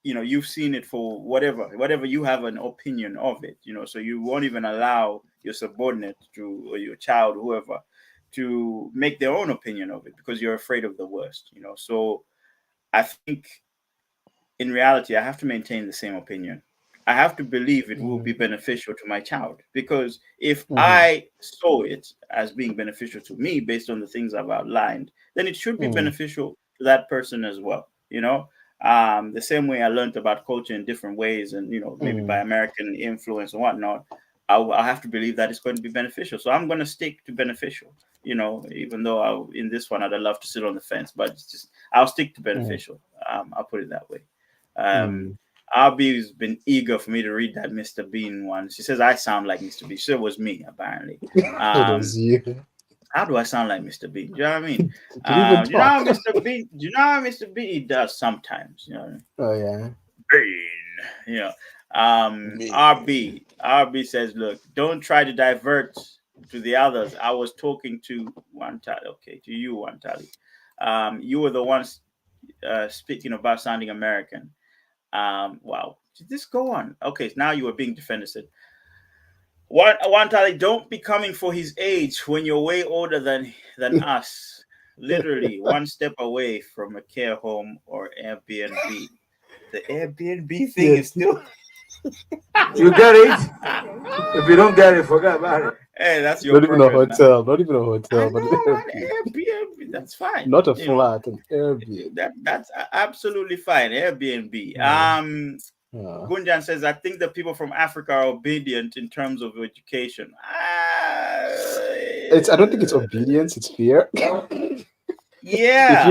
Speaker 2: you've seen it for whatever you have an opinion of it. So you won't even allow your subordinate or your child, whoever, to make their own opinion of it because you're afraid of the worst. So I think in reality, I have to maintain the same opinion. I have to believe it will be beneficial to my child because if I saw it as being beneficial to me based on the things I've outlined, then it should be beneficial to that person as well. The same way I learned about culture in different ways and, maybe by American influence and whatnot, I'll have to believe that it's going to be beneficial. So I'm going to stick to beneficial, even though in this one, I'd love to sit on the fence, but I'll stick to beneficial. I'll put it that way. Arby's been eager for me to read that Mr. Bean one. She says I sound like Mr. Bean. She said it was me, apparently.
Speaker 3: It was you.
Speaker 2: How do I sound like Mr. Bean? Do you know what I mean?
Speaker 3: Did you even
Speaker 2: Do you know how
Speaker 3: talk?
Speaker 2: Mr. Bean? Do you know how Mr. Bean does sometimes?
Speaker 3: Oh yeah.
Speaker 2: Bean. RB says, look, don't try to divert to the others. I was talking to Wantali. Okay, to you, Wantali. You were the ones speaking about sounding American. Wow. Did this go on? Okay, so now you are being defended. Wantali, don't be coming for his age when you're way older than us. Literally one step away from a care home or Airbnb. The Airbnb thing is still.
Speaker 5: You get it? If you don't get it, forget about it.
Speaker 2: Hey, that's your
Speaker 3: Not even a
Speaker 2: problem, man.
Speaker 3: hotel. Not even a
Speaker 2: I
Speaker 3: hotel, but
Speaker 2: know,
Speaker 3: an
Speaker 2: man,
Speaker 3: Airbnb.
Speaker 2: Airbnb. That's fine.
Speaker 3: Not a flat, an Airbnb.
Speaker 2: That's absolutely fine. Airbnb. Gunjan says, I think the people from Africa are obedient in terms of education.
Speaker 3: I don't think it's obedience, it's fear.
Speaker 2: Yeah.
Speaker 3: If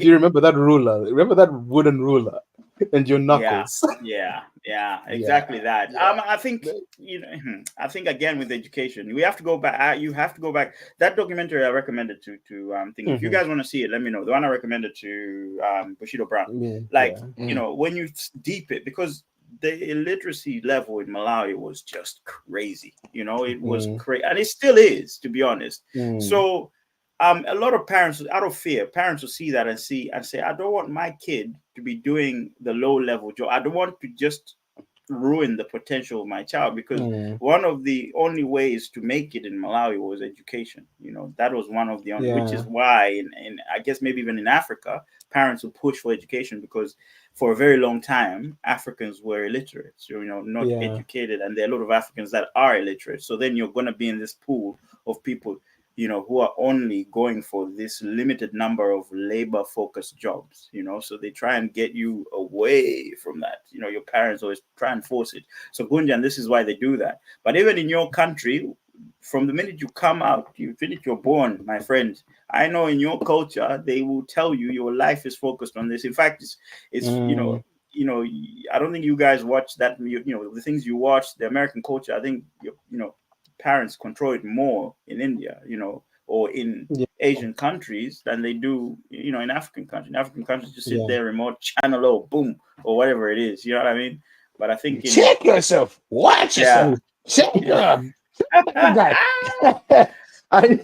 Speaker 3: you remember that ruler, remember that wooden ruler and your knuckles.
Speaker 2: Yeah, exactly that. I think I think again with education, we have to go back. You have to go back. That documentary I recommended to think if you guys want to see it, let me know. The one I recommended to Bushido Brown. When you deep it, because the illiteracy level in Malawi was just crazy. It was crazy, and it still is, to be honest. So a lot of parents, out of fear, parents will see that and say, I don't want my kid to be doing the low level job. I don't want to just ruin the potential of my child, because one of the only ways to make it in Malawi was education. That was one of the only, which is why, and I guess maybe even in Africa, parents will push for education, because for a very long time, Africans were illiterate, not educated. And there are a lot of Africans that are illiterate. So then you're going to be in this pool of people who are only going for this limited number of labor-focused jobs, so they try and get you away from that. Your parents always try and force it. So Gunjan, this is why they do that. But even in your country, from the minute you come out, you're born, my friend, I know in your culture, they will tell you your life is focused on this. In fact, it's I don't think you guys watch that, the things you watch, the American culture, I think, parents control it more in India, or in Asian countries than they do, in African countries. In African countries, just sit there, remote channel, or boom, or whatever it is. You know what I mean? But I think
Speaker 4: check yourself, watch yourself, check yourself. I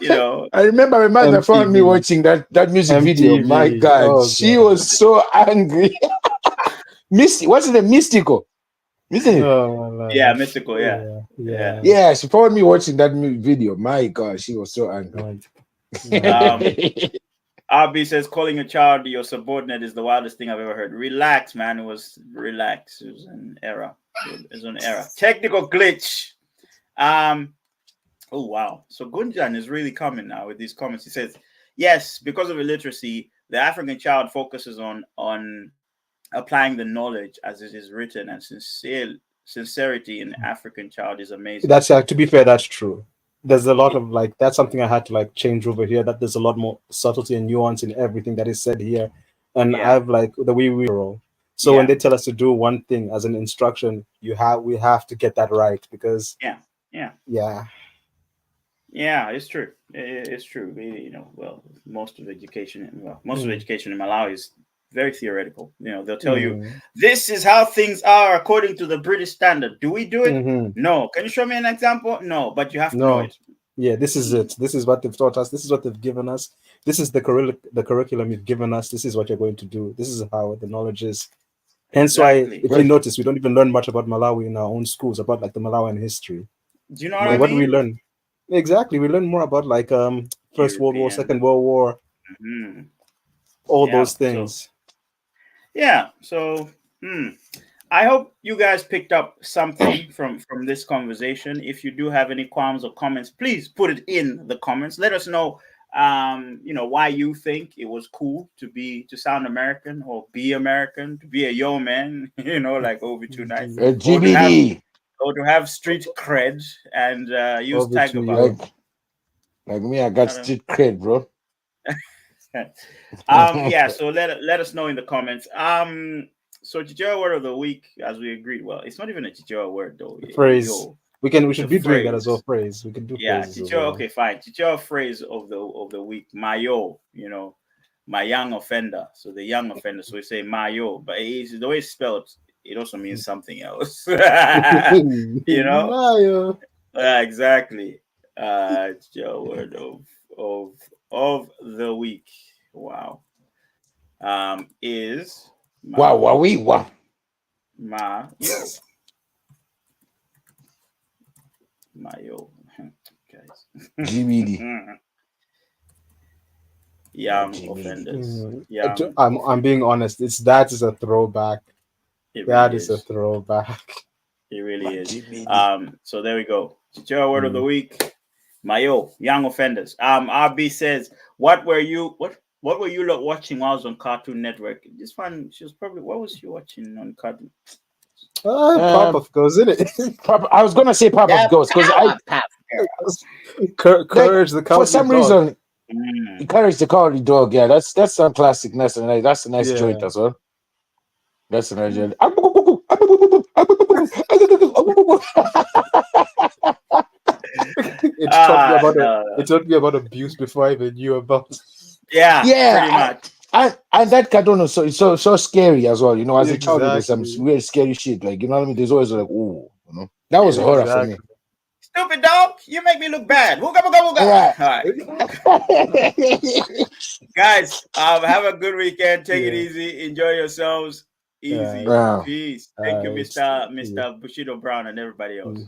Speaker 4: remember my mother found me watching that music video. My God, she was so angry. What's the mystical? Isn't it?
Speaker 2: Yeah, mystical. Yeah.
Speaker 4: Yeah, she found me watching that video. My God, she was so angry.
Speaker 2: RB says calling a child your subordinate is the wildest thing I've ever heard. Relax, man. It was relax. It was an error. It was an error. Technical glitch. Oh wow. So Gunjan is really coming now with these comments. He says, yes, because of illiteracy, the African child focuses on applying the knowledge as it is written, and sincerity in the African child is amazing.
Speaker 3: That's to be fair, that's true. There's a lot of like that's something I had to like change over here. That there's a lot more subtlety and nuance in everything that is said here, and I've like the way we roll. So when they tell us to do one thing as an instruction, we have to get that right because
Speaker 2: it's true. It's true. Well, most of education in Malawi is very theoretical. They'll tell you this is how things are according to the British standard. Do we do it? No. Can you show me an example? No, but you have to know it.
Speaker 3: Yeah, this is it. This is what they've taught us. This is what they've given us. This is the curriculum you've given us. This is what you're going to do. This is how the knowledge is. Hence why, if you notice, we don't even learn much about Malawi in our own schools, about like the Malawian history.
Speaker 2: Do you know what I mean?
Speaker 3: What do we learn? Exactly. We learn more about like First World War, Second World War, all those things.
Speaker 2: So I hope you guys picked up something from this conversation. If you do have any qualms or comments, please put it in the comments. Let us know why you think it was cool to sound American or be American, to be a yo man, like OV29.
Speaker 4: GBD.
Speaker 2: Or to have street cred and use Tiger Bomb.
Speaker 4: Like me, I got street cred, bro.
Speaker 2: So let us know in the comments. So Chichewa word of the week, as we agreed. Well, it's not even a Chichewa word though.
Speaker 3: Phrase. We should be doing that as well. Phrase. We can do phrases.
Speaker 2: Chichewa. Okay, fine. Chichewa phrase of the week. Mayo. My young offender. So the young offender. So we say mayo, but the way it's spelled, it also means something else.
Speaker 3: Mayo.
Speaker 2: Exactly. Chichewa word of the week. Wow. Is
Speaker 4: wow.
Speaker 2: Mayo. Guys.
Speaker 4: GBD.
Speaker 2: Young offenders.
Speaker 3: I'm being honest. That is a throwback. That is a throwback.
Speaker 2: It really is. So there we go. Chichewa word of the week. Mayo, young offenders. RB says, what were you watching while I was on Cartoon Network? This one, what was she watching on Cartoon?
Speaker 3: Pop-Up Girls, isn't it?
Speaker 4: I was gonna say Pop-Up Girls because
Speaker 3: Courage the Cowardly Dog.
Speaker 4: For some reason, Courage the Cowardly Dog. Yeah, that's some classic. That's a nice joint as well. That's a nice joint.
Speaker 3: It taught me about abuse before I even knew about.
Speaker 2: Pretty much.
Speaker 4: And that cartoon is so scary as well. As a child, there's some weird scary shit. Like, what I mean? There's always like, that was horror for me.
Speaker 2: Stupid dog, you make me look bad. Wooga, wooga, wooga. All right. Guys, have a good weekend. Take it easy. Enjoy yourselves. Easy. Peace. Thank you, Mr. Bushido Brown and everybody else.